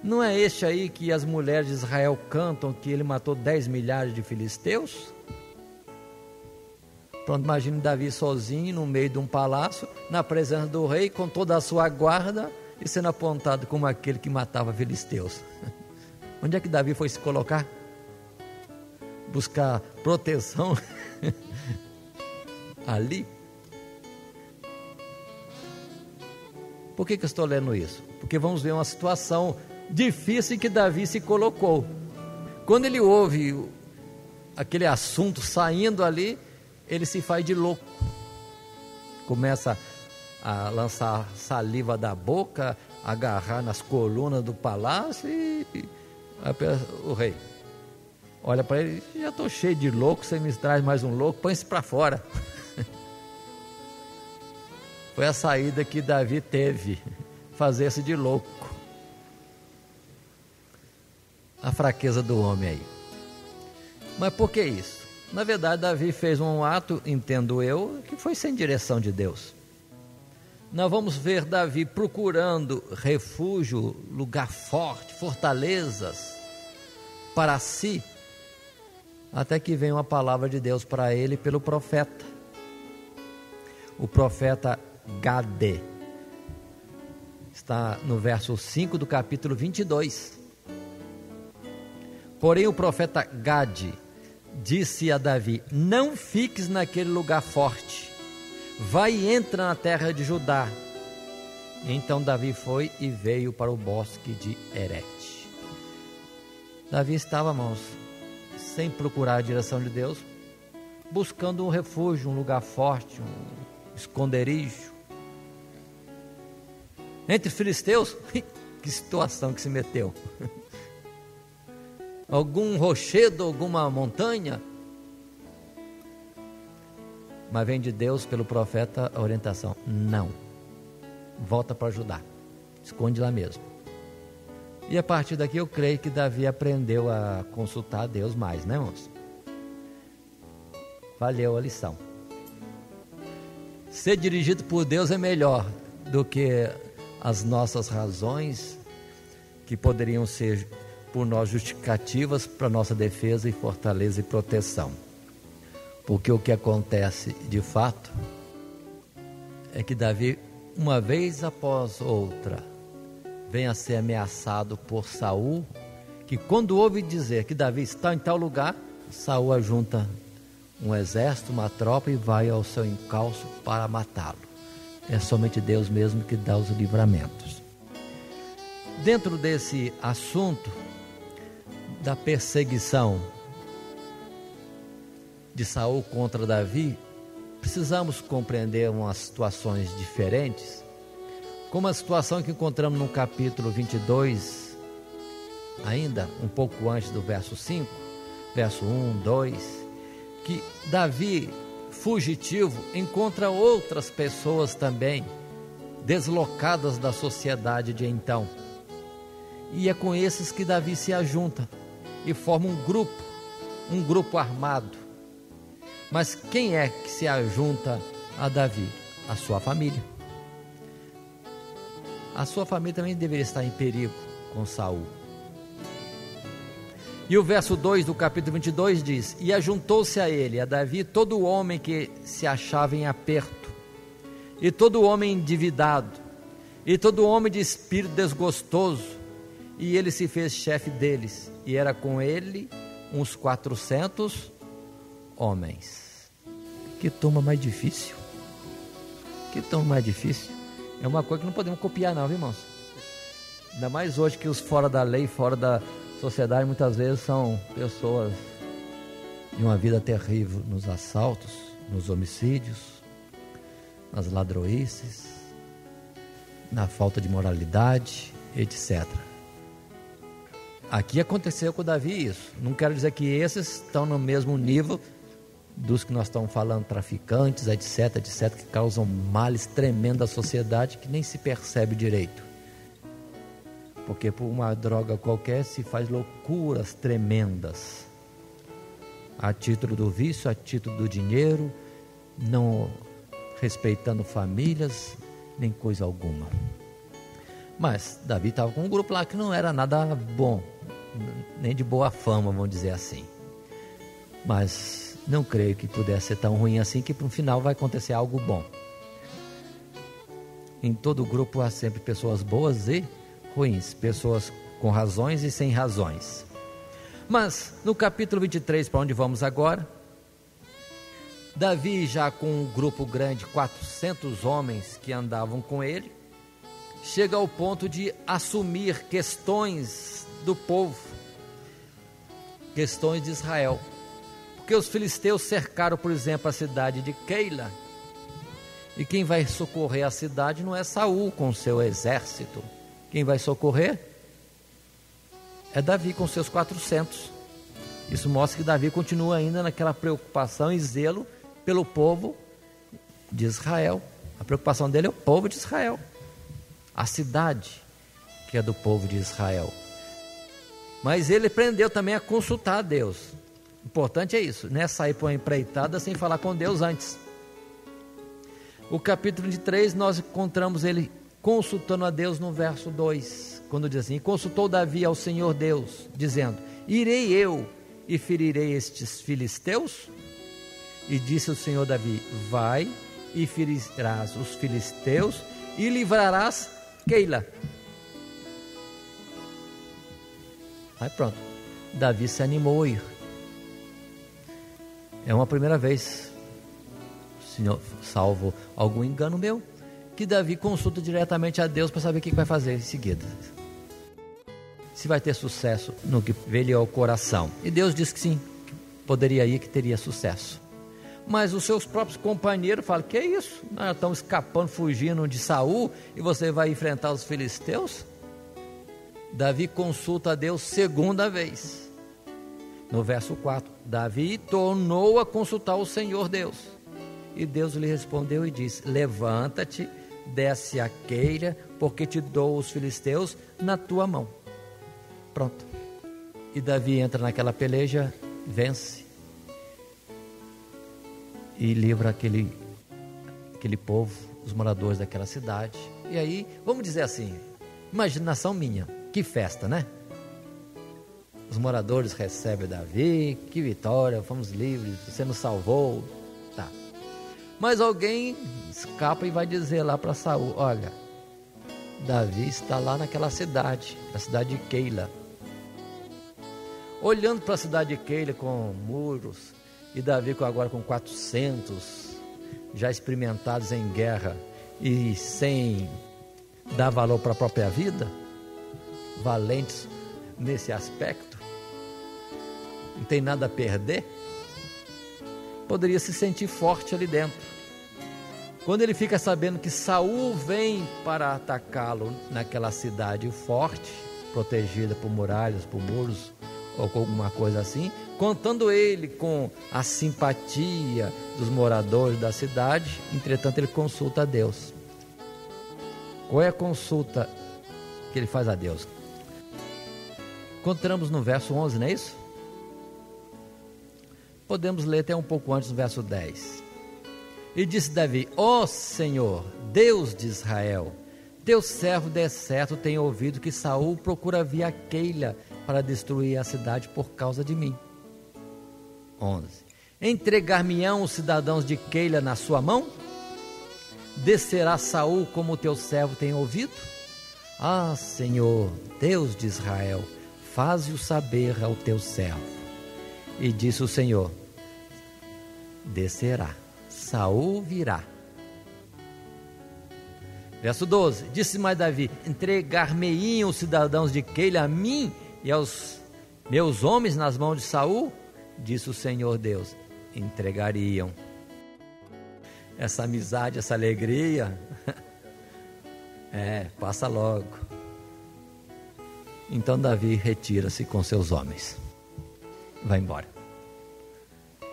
Não é este aí que as mulheres de Israel cantam que ele matou 10 milhares de filisteus? Pronto, imagine Davi sozinho no meio de um palácio, na presença do rei, com toda a sua guarda, e sendo apontado como aquele que matava filisteus. Onde é que Davi foi se colocar? Buscar proteção ali? Por que eu estou lendo isso? Porque vamos ver uma situação difícil em que Davi se colocou. Quando ele ouve aquele assunto saindo ali, ele se faz de louco, começa a lançar saliva da boca, agarrar nas colunas do palácio, e o rei olha para ele: já estou cheio de louco, você me traz mais um louco, põe-se para fora. Foi a saída que Davi teve, fazer-se de louco. A fraqueza do homem aí. Mas por que isso? Na verdade, Davi fez um ato, entendo eu, que foi sem direção de Deus. Nós vamos ver Davi procurando refúgio, lugar forte, fortalezas para si, até que vem uma palavra de Deus para ele pelo profeta. O profeta Gade. Está no verso 5 do capítulo 22. Porém o profeta Gade disse a Davi: não fiques naquele lugar forte, vai e entra na terra de Judá. Então Davi foi e veio para o bosque de Herete. Davi estava, irmãos, sem procurar a direção de Deus, buscando um refúgio, um lugar forte, um esconderijo. Entre os filisteus, que situação que se meteu. Algum rochedo, alguma montanha. Mas vem de Deus pelo profeta a orientação: não, volta para Judá, esconde lá mesmo. E a partir daqui eu creio que Davi aprendeu a consultar a Deus mais, né, irmãos? Valeu a lição. Ser dirigido por Deus é melhor do que as nossas razões, que poderiam ser por nós justificativas para nossa defesa e fortaleza e proteção. Porque o que acontece de fato é que Davi, uma vez após outra, vem a ser ameaçado por Saul, que quando ouve dizer que Davi está em tal lugar, Saul ajunta um exército, uma tropa, e vai ao seu encalço para matá-lo. É somente Deus mesmo que dá os livramentos. Dentro desse assunto da perseguição de Saul contra Davi, precisamos compreender umas situações diferentes, como a situação que encontramos no capítulo 22, ainda um pouco antes do verso 5, verso 1, 2, que Davi, fugitivo, encontra outras pessoas também deslocadas da sociedade de então, e é com esses que Davi se ajunta e forma um grupo armado. Mas quem é que se ajunta a Davi? A sua família. A sua família também deveria estar em perigo com Saul. E o verso 2 do capítulo 22 diz: e ajuntou-se a ele, a Davi, todo homem que se achava em aperto, e todo homem endividado, e todo homem de espírito desgostoso, e ele se fez chefe deles, e era com ele uns 400 homens. Que turma mais difícil. Que turma mais difícil. É uma coisa que não podemos copiar não, viu, irmãos? Ainda mais hoje que os fora da lei, fora da sociedade, muitas vezes são pessoas de uma vida terrível, nos assaltos, nos homicídios, nas ladroices, na falta de moralidade, etc. Aqui aconteceu com Davi isso. Não quero dizer que esses estão no mesmo nível dos que nós estamos falando, traficantes, etc, que causam males tremendos à sociedade que nem se percebe direito. Porque por uma droga qualquer se faz loucuras tremendas, a título do vício, a título do dinheiro, não respeitando famílias, nem coisa alguma. Mas Davi estava com um grupo lá que não era nada bom, nem de boa fama, vamos dizer assim. Mas não creio que pudesse ser tão ruim assim, que no final vai acontecer algo bom. Em todo grupo há sempre pessoas boas e ruins, pessoas com razões e sem razões. Mas no capítulo 23, para onde vamos agora, Davi, já com um grupo grande, 400 homens que andavam com ele, chega ao ponto de assumir questões do povo, questões de Israel. Porque os filisteus cercaram, por exemplo, a cidade de Keila, e quem vai socorrer a cidade não é Saul com seu exército. Quem vai socorrer é Davi com seus 400. Isso mostra que Davi continua ainda naquela preocupação e zelo pelo povo de Israel. A preocupação dele é o povo de Israel, a cidade que é do povo de Israel. Mas ele aprendeu também a consultar a Deus. O importante é isso, não é sair para uma empreitada sem falar com Deus antes. O capítulo 23 nós encontramos ele consultando a Deus no verso 2, quando diz assim: consultou Davi ao Senhor Deus, dizendo: irei eu e ferirei estes filisteus? E disse o Senhor Davi: vai e ferirás os filisteus e livrarás Keila. Aí pronto, Davi se animou a ir. É uma primeira vez, Senhor, salvo algum engano meu, que Davi consulta diretamente a Deus para saber o que vai fazer em seguida, se vai ter sucesso no que veio ao coração. E Deus disse que sim, que poderia ir, que teria sucesso. Mas os seus próprios companheiros falam: que é isso? Nós estamos escapando, fugindo de Saul, e você vai enfrentar os filisteus? Davi consulta a Deus segunda vez. No verso 4, Davi tornou a consultar o Senhor Deus, e Deus lhe respondeu e disse: levanta-te, desce a Keila, porque te dou os filisteus na tua mão. Pronto. E Davi entra naquela peleja, vence e livra aquele povo, os moradores daquela cidade. E aí, vamos dizer assim, imaginação minha, que festa, né? Os moradores recebem Davi, que vitória, fomos livres, você nos salvou, tá. Mas alguém escapa e vai dizer lá para Saul: olha, Davi está lá naquela cidade, a cidade de Keila. Olhando para a cidade de Keila com muros, e Davi agora com 400, já experimentados em guerra e sem dar valor para a própria vida, valentes nesse aspecto, não tem nada a perder. poderia se sentir forte ali dentro. Quando ele fica sabendo que Saul vem para atacá-lo naquela cidade forte, protegida por muralhas, por muros ou com alguma coisa assim, contando ele com a simpatia dos moradores da cidade, entretanto ele consulta a Deus. Qual é a consulta que ele faz a Deus? Encontramos no verso 11, não é isso? Podemos ler até um pouco antes, no verso 10. E disse Davi: ó Senhor, Deus de Israel, teu servo de certo tem ouvido que Saul procura via Keila para destruir a cidade por causa de mim. 11. Entregar-me-ão os cidadãos de Keila na sua mão? Descerá Saul como o teu servo tem ouvido? Ah, Senhor, Deus de Israel, faze-o saber ao teu servo. E disse o Senhor: descerá, Saul virá. Verso 12, disse mais Davi: entregar-me-iam os cidadãos de Keila a mim e aos meus homens nas mãos de Saul? Disse o Senhor Deus: entregariam. Essa amizade, essa alegria, passa logo. Então Davi retira-se com seus homens, vai embora.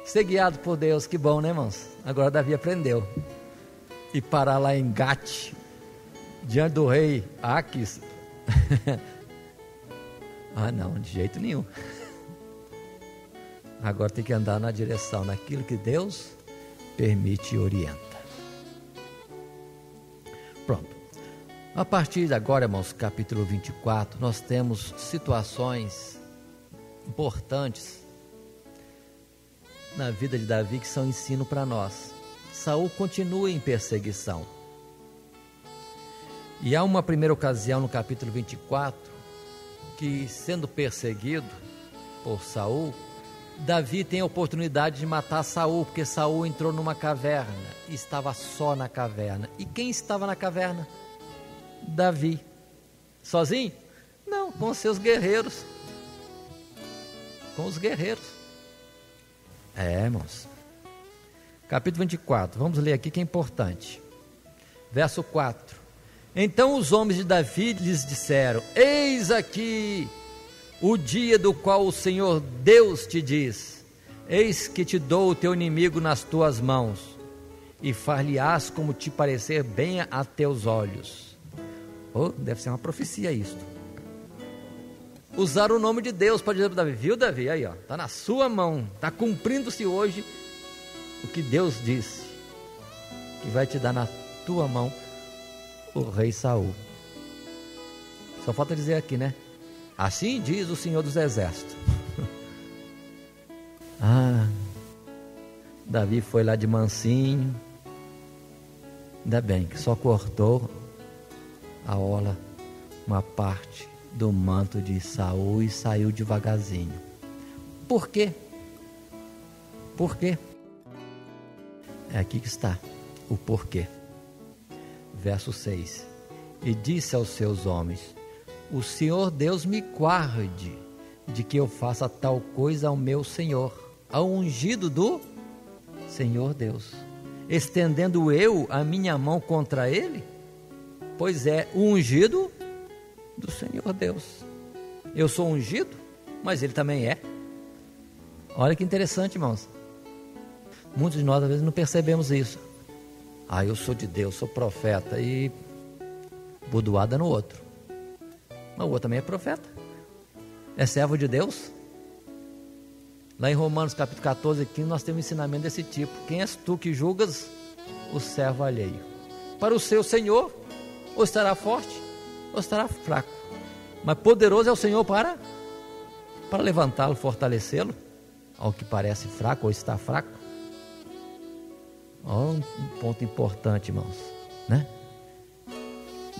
Ser guiado por Deus, que bom, né, irmãos? Agora Davi aprendeu. E parar lá em Gate, diante do rei Aques, não, de jeito nenhum. Agora tem que andar na direção, naquilo que Deus permite e orienta. Pronto. A partir de agora, irmãos, capítulo 24, nós temos situações importantes na vida de Davi que são ensino para nós. Saul continua em perseguição. E há uma primeira ocasião no capítulo 24 que, sendo perseguido por Saul, Davi tem a oportunidade de matar Saul, porque Saul entrou numa caverna e estava só na caverna. E quem estava na caverna? Davi. Sozinho? Não, com os seus guerreiros. Com os guerreiros. Irmãos. Capítulo 24, vamos ler aqui que é importante. Verso 4. Então os homens de Davi lhes disseram: eis aqui o dia do qual o Senhor Deus te diz: eis que te dou o teu inimigo nas tuas mãos, e far-lhe-ás como te parecer bem a teus olhos. Deve ser uma profecia isto. Usar o nome de Deus para dizer para Davi: viu, Davi? Aí, está na sua mão, está cumprindo-se hoje o que Deus disse, que vai te dar na tua mão o rei Saul. Só falta dizer aqui, né? Assim diz o Senhor dos Exércitos. Davi foi lá de mansinho. Ainda bem que só cortou a orla, uma parte do manto de Saul, e saiu devagarzinho. Por quê? Por quê? É aqui que está o porquê. Verso 6. E disse aos seus homens: o Senhor Deus me guarde de que eu faça tal coisa ao meu Senhor, ao ungido do Senhor Deus, estendendo eu a minha mão contra ele? Pois é o ungido do Senhor Deus. Eu sou ungido, mas ele também é. Olha que interessante, irmãos. Muitos de nós às vezes não percebemos isso. Eu sou de Deus, sou profeta, e budoada no outro. Mas o outro também é profeta, é servo de Deus. Lá em Romanos capítulo 14, 15, nós temos um ensinamento desse tipo: quem és tu que julgas o servo alheio? Para o seu Senhor, ou estará forte, ou estará fraco, mas poderoso é o Senhor para levantá-lo, fortalecê-lo, ao que parece fraco ou está fraco. Um ponto importante, irmãos, né?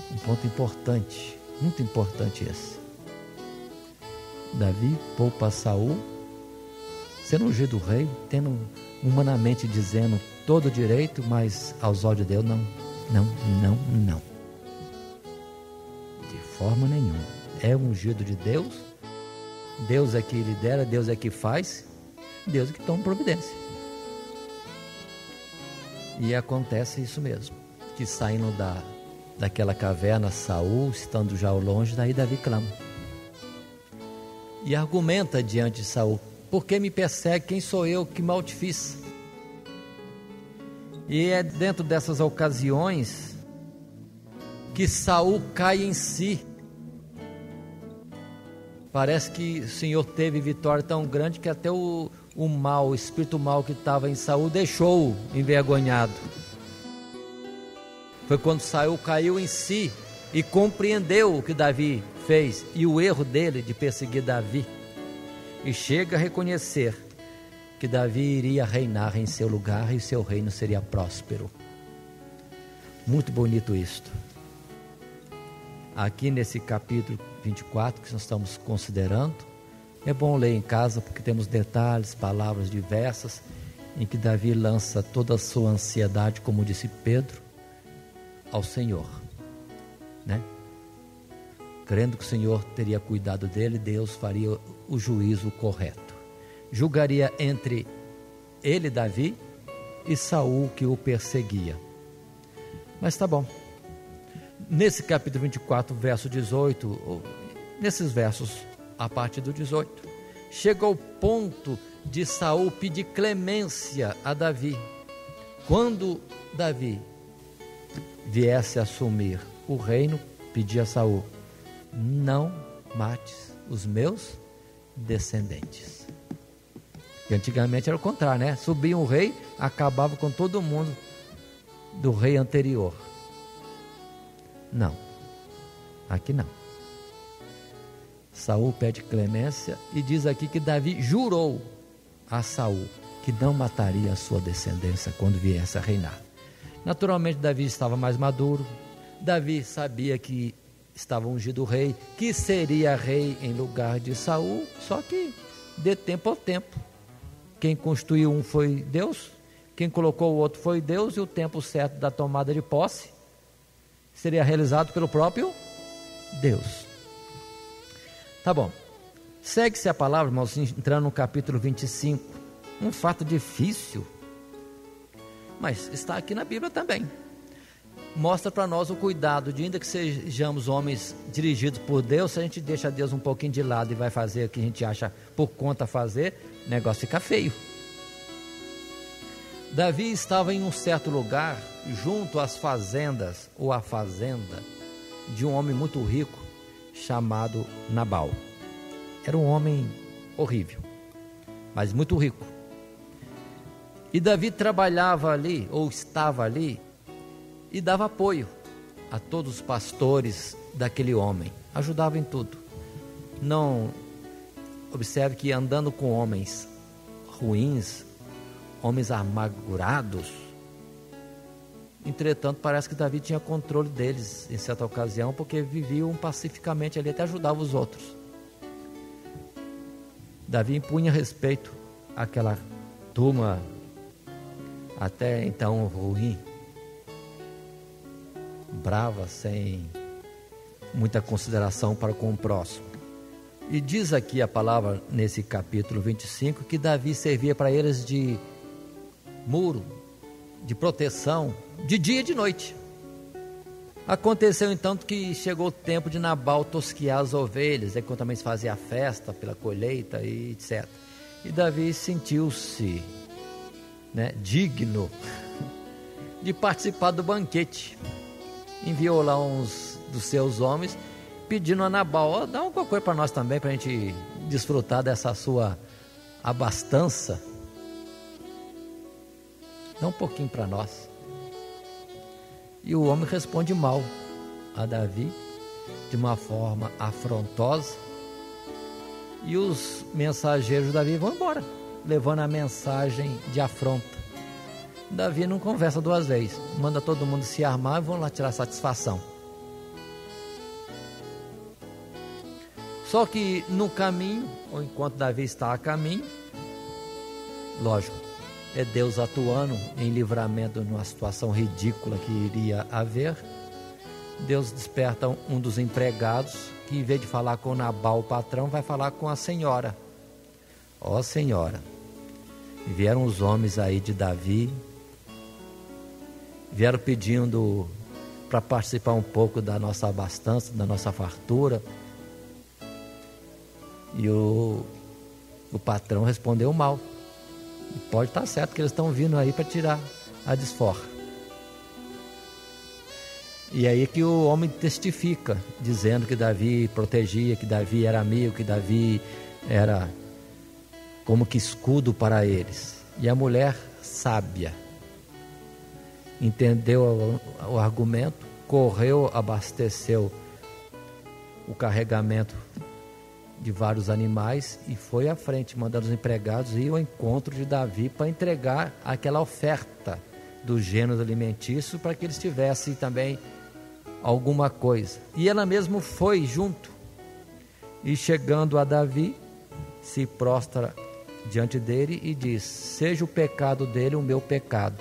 Um ponto importante, muito importante esse. Davi poupa Saul, sendo ungido rei, tendo humanamente dizendo todo direito, mas aos olhos de Deus não. De forma nenhuma. É ungido de Deus. Deus é que lidera, Deus é que faz, Deus é que toma providência. E acontece isso mesmo, que saindo daquela caverna, Saul, estando já ao longe, daí Davi clama. E argumenta diante de Saul: por que me persegue? Quem sou eu? Que mal te fiz? E é dentro dessas ocasiões que Saul cai em si. Parece que o Senhor teve vitória tão grande que até o mal, o espírito mal que estava em Saul deixou-o envergonhado. Foi quando Saul caiu em si e compreendeu o que Davi fez e o erro dele de perseguir Davi, e chega a reconhecer que Davi iria reinar em seu lugar e seu reino seria próspero. Muito bonito isto. Aqui nesse capítulo 24 que nós estamos considerando, é bom ler em casa porque temos detalhes, palavras diversas em que Davi lança toda a sua ansiedade, como disse Pedro, ao Senhor, né? Crendo que o Senhor teria cuidado dele, Deus faria o juízo correto, julgaria entre ele, Davi, e Saul, que o perseguia. Mas tá bom. Nesse capítulo 24, verso 18, nesses versos a partir do 18, chega ao ponto de Saul pedir clemência a Davi. Quando Davi viesse a assumir o reino, pedia a Saul: não mates os meus descendentes. E antigamente era o contrário, né? Subia um rei, acabava com todo mundo do rei anterior. Não, aqui não. Saul pede clemência e diz aqui que Davi jurou a Saul que não mataria a sua descendência quando viesse a reinar. Naturalmente Davi estava mais maduro. Davi sabia que estava ungido o rei, que seria rei em lugar de Saul, só que de tempo ao tempo. Quem constituiu um foi Deus, quem colocou o outro foi Deus, e o tempo certo da tomada de posse seria realizado pelo próprio Deus. Tá bom. Segue-se a palavra, irmãos, entrando no capítulo 25. Um fato difícil, mas está aqui na Bíblia também. Mostra para nós o cuidado de, ainda que sejamos homens dirigidos por Deus, se a gente deixa Deus um pouquinho de lado e vai fazer o que a gente acha por conta fazer, o negócio fica feio. Davi estava em um certo lugar, junto às fazendas, ou à fazenda, de um homem muito rico, chamado Nabal. Era um homem horrível, mas muito rico. E Davi trabalhava ali, ou estava ali, e dava apoio a todos os pastores daquele homem, ajudava em tudo. Não observe que andando com homens ruins, homens amargurados, entretanto parece que Davi tinha controle deles em certa ocasião, porque viviam pacificamente ali, até ajudava os outros. Davi impunha respeito àquela turma até então ruim, brava, sem muita consideração para com o próximo. E diz aqui a palavra nesse capítulo 25 que Davi servia para eles de muro, de proteção, de dia e de noite. Aconteceu então que chegou o tempo de Nabal tosquiar as ovelhas, quando também se fazia a festa pela colheita e etc. E Davi sentiu-se, digno de participar do banquete. Enviou lá uns dos seus homens pedindo a Nabal: dá alguma coisa para nós também, para a gente desfrutar dessa sua abastança. Dá um pouquinho para nós. E o homem responde mal a Davi, de uma forma afrontosa, e os mensageiros de Davi vão embora, levando a mensagem de afronta. Davi não conversa duas vezes, manda todo mundo se armar e vão lá tirar satisfação. Só que no caminho, ou enquanto Davi está a caminho, lógico, é Deus atuando em livramento numa situação ridícula que iria haver. Deus desperta um dos empregados, que em vez de falar com Nabal, o patrão, vai falar com a senhora. Ó senhora, vieram os homens aí de Davi vieram pedindo para participar um pouco da nossa abastança, da nossa fartura. E o patrão respondeu mal. Pode estar certo que eles estão vindo aí para tirar a desforra. E aí que o homem testifica, dizendo que Davi protegia, que Davi era amigo, que Davi era como que escudo para eles. E a mulher sábia entendeu o argumento, correu, abasteceu o carregamento de vários animais e foi à frente, mandando os empregados ir ao encontro de Davi para entregar aquela oferta do gênero alimentício para que eles tivessem também alguma coisa. E ela mesmo foi junto e, chegando a Davi, se prostra diante dele e diz: seja o pecado dele o meu pecado,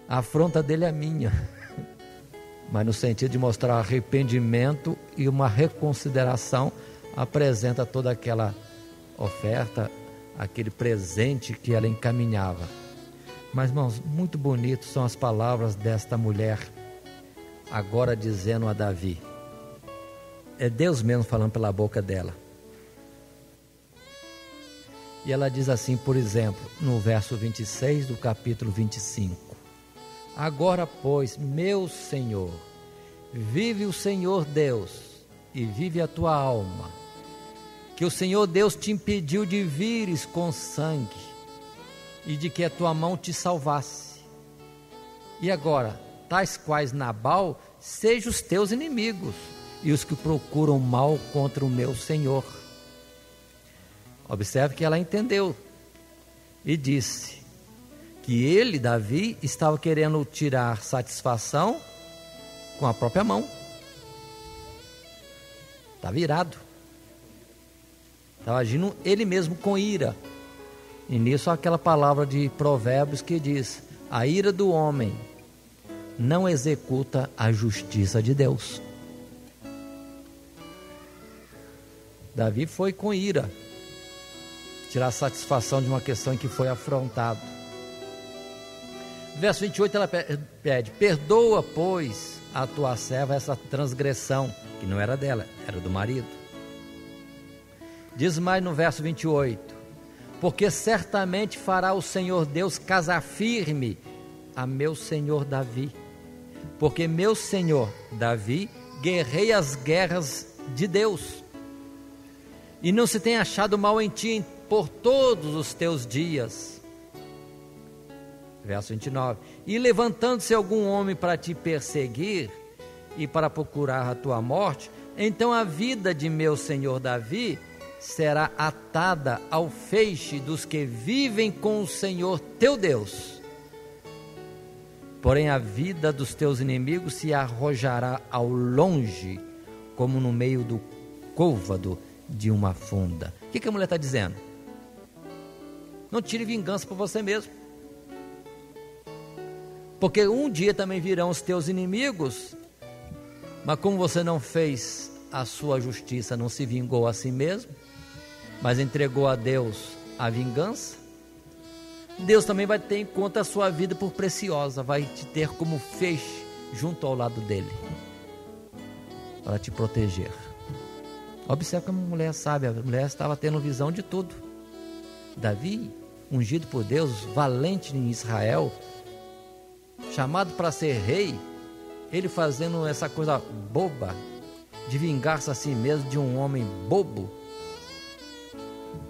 a afronta dele é minha. Mas no sentido de mostrar arrependimento e uma reconsideração, apresenta toda aquela oferta, aquele presente que ela encaminhava. Mas, irmãos, muito bonitas são as palavras desta mulher, agora dizendo a Davi. É Deus mesmo falando pela boca dela. E ela diz assim, por exemplo, no verso 26 do capítulo 25. Agora, pois, meu Senhor, vive o Senhor Deus e vive a tua alma, que o Senhor Deus te impediu de vires com sangue e de que a tua mão te salvasse. E agora, tais quais Nabal, sejam os teus inimigos e os que procuram mal contra o meu Senhor. Observe que ela entendeu e disse que ele, Davi, estava querendo tirar satisfação com a própria mão. Está virado. Estava agindo ele mesmo com ira. E nisso aquela palavra de Provérbios que diz: a ira do homem não executa a justiça de Deus. Davi foi com ira tirar satisfação de uma questão em que foi afrontado. Verso 28 ela pede: perdoa, pois, a tua serva essa transgressão, que não era dela, era do marido. Diz mais no verso 28: porque certamente fará o Senhor Deus casa firme a meu senhor Davi, porque meu senhor Davi guerreia as guerras de Deus, e não se tem achado mal em ti por todos os teus dias. Verso 29, e levantando-se algum homem para te perseguir e para procurar a tua morte, então a vida de meu senhor Davi será atada ao feixe dos que vivem com o Senhor teu Deus. Porém a vida dos teus inimigos se arrojará ao longe, como no meio do côvado de uma funda. O que a mulher está dizendo? Não tire vingança por você mesmo, porque um dia também virão os teus inimigos, mas como você não fez a sua justiça, não se vingou a si mesmo, mas entregou a Deus a vingança, Deus também vai ter em conta a sua vida por preciosa, vai te ter como feixe junto ao lado dele, para te proteger. Observe como a mulher sabe, a mulher estava tendo visão de tudo. Davi, ungido por Deus, valente em Israel, chamado para ser rei, ele fazendo essa coisa boba, de vingar-se a si mesmo de um homem bobo.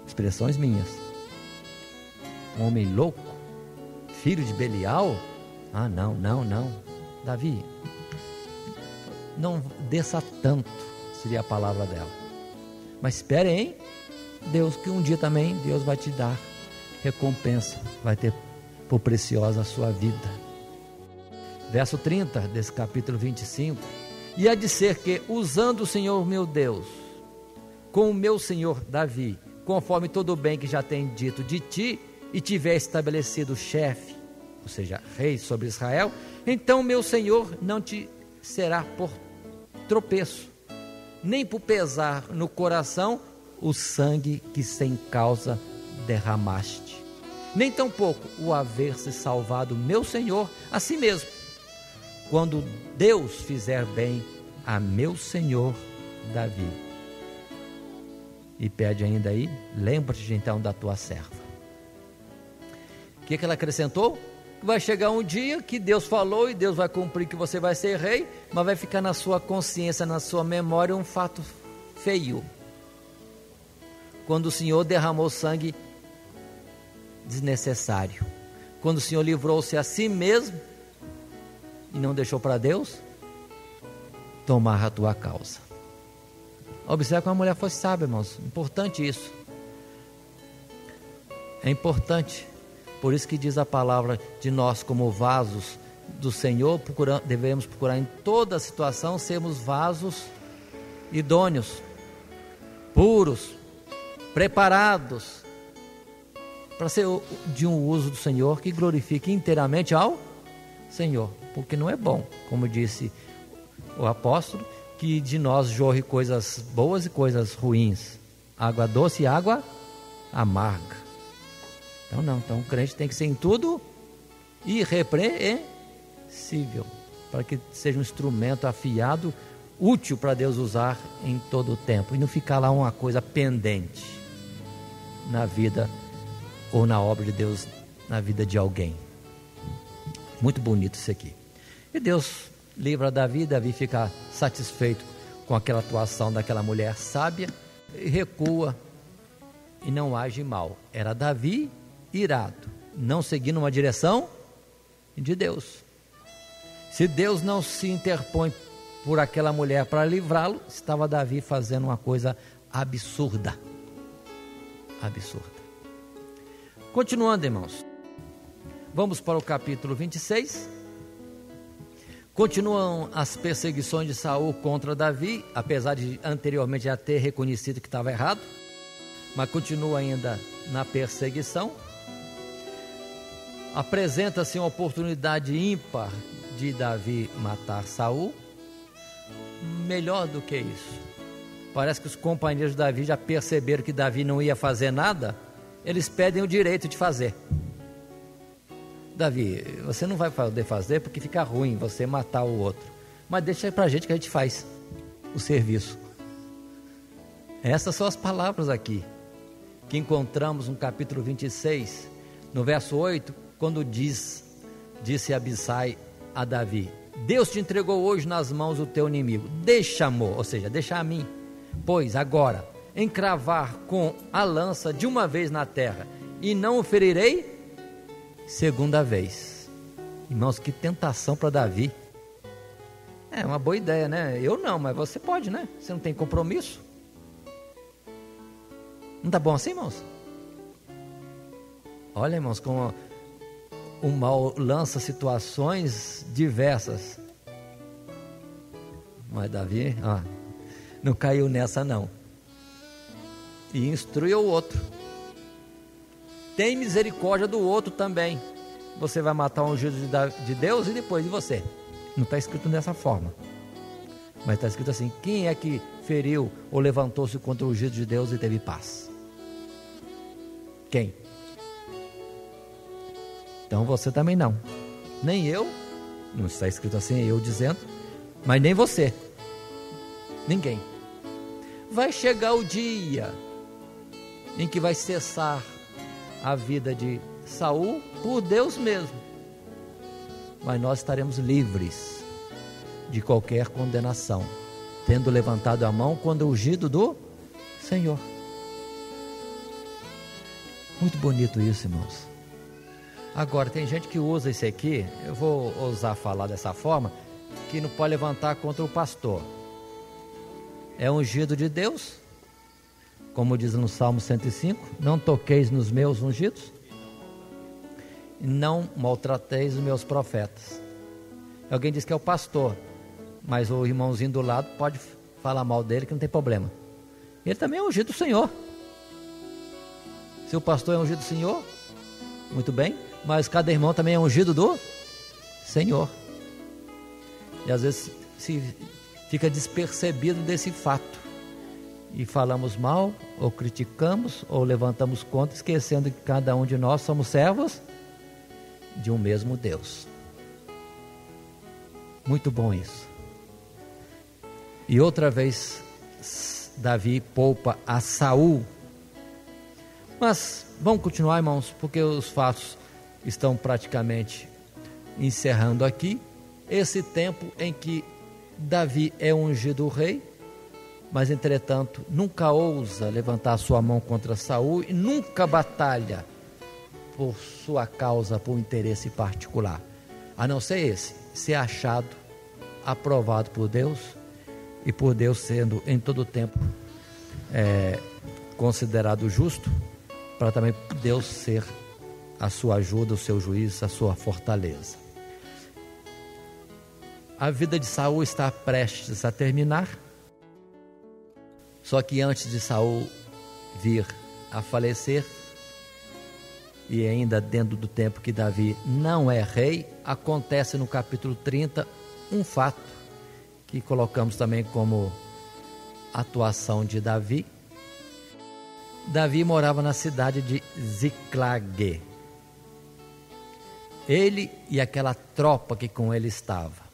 Expressões minhas. Um homem louco, filho de Belial. Ah, não. Davi, não desça tanto, seria a palavra dela. Mas espere, hein? Deus, que um dia também Deus vai te dar recompensa, vai ter por preciosa a sua vida. Verso 30 desse capítulo 25. E há de ser que, usando o Senhor meu Deus, com o meu senhor Davi, conforme todo o bem que já tem dito de ti, e tiver estabelecido chefe, ou seja, rei sobre Israel, então meu senhor não te será por tropeço, nem por pesar no coração o sangue que sem causa derramaste. nem tampouco o haver se salvado meu senhor a si mesmo, quando Deus fizer bem a meu senhor Davi. E pede ainda aí, lembra-te então da tua serva. O que ela acrescentou? Vai chegar um dia que Deus falou e Deus vai cumprir que você vai ser rei, mas vai ficar na sua consciência, na sua memória um fato feio. Quando o Senhor derramou sangue desnecessário, quando o Senhor livrou-se a si mesmo e não deixou para Deus tomar a tua causa. Observe como a mulher foi sábia, irmãos. Importante isso. É importante. Por isso que diz a palavra de nós como vasos do Senhor, devemos procurar em toda situação sermos vasos idôneos, puros, preparados para ser de um uso do Senhor que glorifique inteiramente ao Senhor, porque não é bom, como disse o apóstolo, que de nós jorre coisas boas e coisas ruins, água doce e água amarga. Então não, então o crente tem que ser em tudo irrepreensível, para que seja um instrumento afiado, útil para Deus usar em todo o tempo, e não ficar lá uma coisa pendente na vida ou na obra de Deus, na vida de alguém. Muito bonito isso aqui. E Deus livra Davi, Davi fica satisfeito com aquela atuação daquela mulher sábia e recua e não age mal. Era Davi irado, não seguindo uma direção de Deus. Se Deus não se interpõe por aquela mulher para livrá-lo, estava Davi fazendo uma coisa absurda. Absurda. Continuando, irmãos, vamos para o capítulo 26. Continuam as perseguições de Saul contra Davi, apesar de anteriormente já ter reconhecido que estava errado, mas continua ainda na perseguição. Apresenta-se uma oportunidade ímpar de Davi matar Saul. Melhor do que isso, parece que os companheiros de Davi já perceberam que Davi não ia fazer nada. Eles pedem o direito de fazer. Davi, você não vai poder fazer porque fica ruim você matar o outro, mas deixa pra gente que a gente faz o serviço. Essas são as palavras aqui que encontramos no capítulo 26, no verso 8, quando disse Abissai a Davi: Deus te entregou hoje nas mãos o teu inimigo, deixa, amor, ou seja, deixa a mim, pois agora encravar com a lança de uma vez na terra, e não o ferirei segunda vez. Irmãos, que tentação para Davi. É uma boa ideia, né? Eu não, mas você pode, né? Você não tem compromisso. Não tá bom assim, irmãos? Olha, irmãos, como o mal lança situações diversas. Mas Davi, não caiu nessa não. E instruiu o outro. Tem misericórdia do outro também. Você vai matar o ungido de Deus e depois de você. Não está escrito dessa forma, mas está escrito assim: quem é que feriu ou levantou-se contra o ungido de Deus e teve paz? Quem? Então você também não. Nem eu, não está escrito assim, eu dizendo, mas nem você. Ninguém. Vai chegar o dia em que vai cessar a vida de Saul por Deus mesmo, mas nós estaremos livres de qualquer condenação, tendo levantado a mão quando ungido do Senhor. Muito bonito isso, irmãos. Agora, tem gente que usa isso aqui, eu vou ousar falar dessa forma, que não pode levantar contra o pastor. É ungido de Deus, como diz no Salmo 105, não toqueis nos meus ungidos, e não maltrateis os meus profetas. Alguém diz que é o pastor, mas o irmãozinho do lado pode falar mal dele, que não tem problema. Ele também é ungido do Senhor. Se o pastor é ungido do Senhor, muito bem, mas cada irmão também é ungido do Senhor. E às vezes se fica despercebido desse fato, e falamos mal, ou criticamos, ou levantamos conta, esquecendo que cada um de nós somos servos de um mesmo Deus. Muito bom isso. E outra vez Davi poupa a Saul. Mas vamos continuar, irmãos, porque os fatos estão praticamente encerrando aqui. Esse tempo em que Davi é ungido rei, mas entretanto nunca ousa levantar sua mão contra Saul e nunca batalha por sua causa, por interesse particular, a não ser esse, ser achado, aprovado por Deus, e por Deus sendo em todo o tempo considerado justo, para também Deus ser a sua ajuda, o seu juízo, a sua fortaleza. A vida de Saul está prestes a terminar, só que antes de Saul vir a falecer, e ainda dentro do tempo que Davi não é rei, acontece no capítulo 30 um fato que colocamos também como atuação de Davi. Davi morava na cidade de Ziclague. Ele e aquela tropa que com ele estava,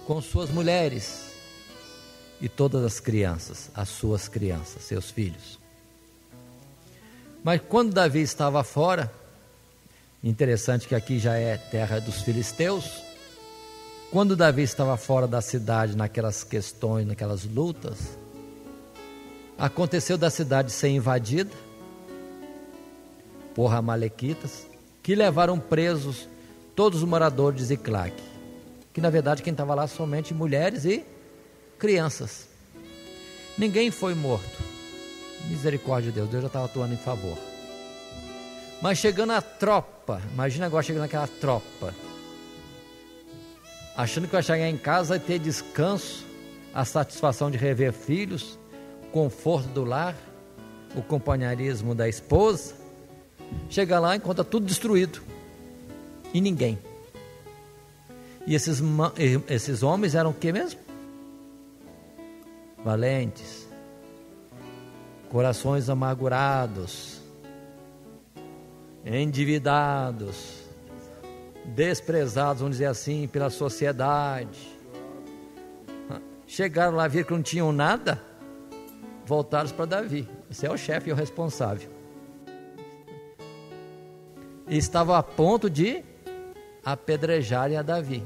com suas mulheres e todas as crianças, as suas crianças, seus filhos. Mas quando Davi estava fora, interessante que aqui já é terra dos filisteus, quando Davi estava fora da cidade, naquelas questões, naquelas lutas, aconteceu da cidade ser invadida por amalequitas, que levaram presos todos os moradores de Ziclague, que na verdade quem estava lá somente mulheres e crianças. Ninguém foi morto. Misericórdia de Deus, Deus já estava atuando em favor. Mas chegando a tropa, imagina agora chegando aquela tropa, achando que vai chegar em casa e ter descanso, a satisfação de rever filhos, o conforto do lar, o companheirismo da esposa. Chega lá e encontra tudo destruído e ninguém. E esses homens eram o que mesmo? Valentes, corações amargurados, endividados, desprezados, vamos dizer assim, pela sociedade. Chegaram lá, viram que não tinham nada, voltaram para Davi. Esse é o chefe e o responsável. E estavam a ponto de apedrejarem a Davi.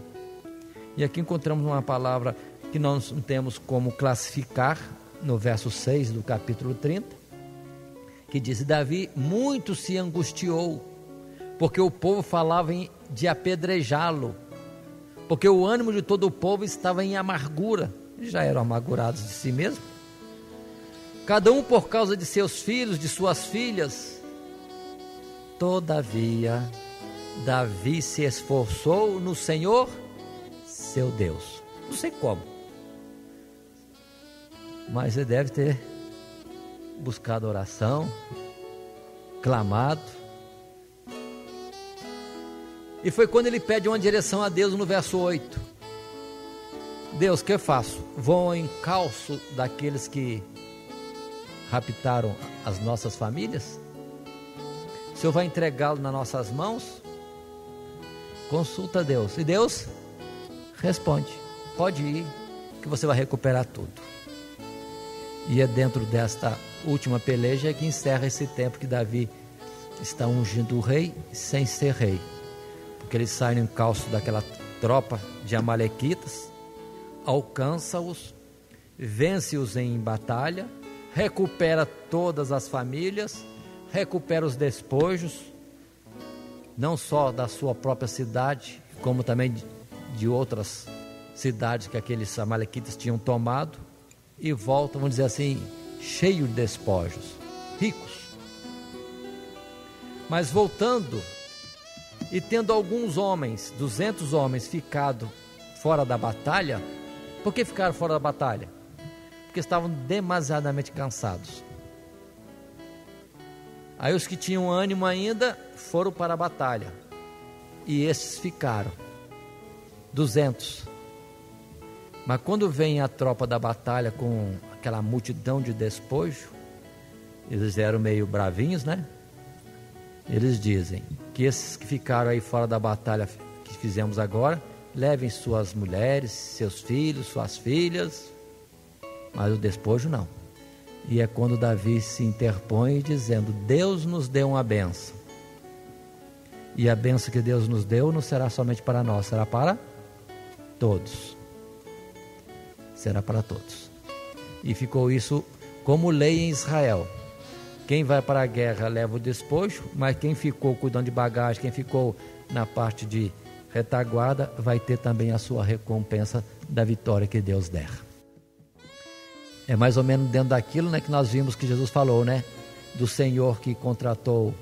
E aqui encontramos uma palavra que nós não temos como classificar, no verso 6 do capítulo 30, que diz: Davi muito se angustiou, porque o povo falava de apedrejá-lo, porque o ânimo de todo o povo estava em amargura. Eles já eram amargurados de si mesmo, cada um por causa de seus filhos, de suas filhas. Todavia Davi se esforçou no Senhor seu Deus. Não sei como, mas ele deve ter buscado oração, clamado. E foi quando ele pede uma direção a Deus no verso 8. Deus, o que eu faço? Vou ao encalço daqueles que raptaram as nossas famílias? O Senhor vai entregá-lo nas nossas mãos? Consulta Deus. E Deus responde: pode ir, que você vai recuperar tudo. E é dentro desta última peleja que encerra esse tempo que Davi está ungindo o rei sem ser rei, porque ele sai no encalço daquela tropa de amalequitas, alcança-os, vence-os em batalha, recupera todas as famílias, recupera os despojos, não só da sua própria cidade, como também de outras cidades que aqueles amalequitas tinham tomado, e volta, vamos dizer assim, cheio de despojos, ricos. Mas voltando, e tendo alguns homens, 200 homens, ficado fora da batalha. Por que ficaram fora da batalha? Porque estavam demasiadamente cansados. Aí os que tinham ânimo ainda foram para a batalha, e esses ficaram, 200. Mas quando vem a tropa da batalha com aquela multidão de despojo, eles eram meio bravinhos, né? Eles dizem que esses que ficaram aí fora da batalha que fizemos agora, levem suas mulheres, seus filhos, suas filhas, mas o despojo não. E é quando Davi se interpõe dizendo: Deus nos deu uma bênção. E a bênção que Deus nos deu não será somente para nós, será para todos. Será para todos. E ficou isso como lei em Israel. Quem vai para a guerra leva o despojo, mas quem ficou cuidando de bagagem, quem ficou na parte de retaguarda, vai ter também a sua recompensa da vitória que Deus der. É mais ou menos dentro daquilo, né, que nós vimos que Jesus falou, né? Do Senhor que contratou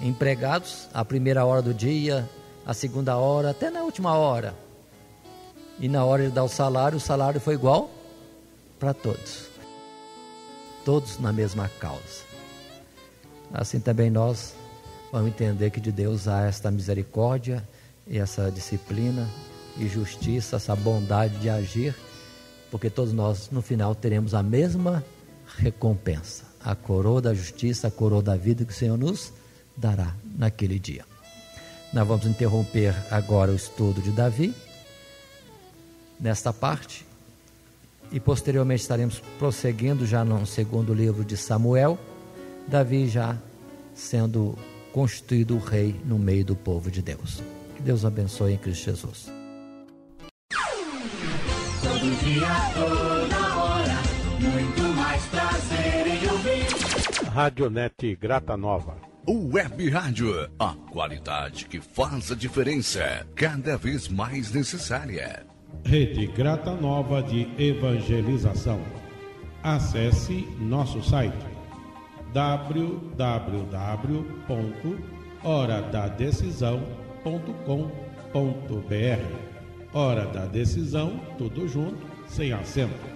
empregados à primeira hora do dia, à segunda hora, até na última hora. E na hora de dar o salário foi igual para todos. Todos na mesma causa. Assim também nós vamos entender que de Deus há esta misericórdia e essa disciplina e justiça, essa bondade de agir, porque todos nós no final teremos a mesma recompensa, a coroa da justiça, a coroa da vida que o Senhor nos dará naquele dia. Nós vamos interromper agora o estudo de Davi nesta parte e posteriormente estaremos prosseguindo já no segundo livro de Samuel, Davi já sendo constituído o rei no meio do povo de Deus. Que Deus abençoe em Cristo Jesus. Todo dia, toda hora, muito mais prazer em ouvir. Radionet Grata Nova. Web Rádio, a qualidade que faz a diferença, cada vez mais necessária. Rede Grata Nova de Evangelização. Acesse nosso site www.horadadecisão.com.br. Hora da Decisão, tudo junto, sem acento.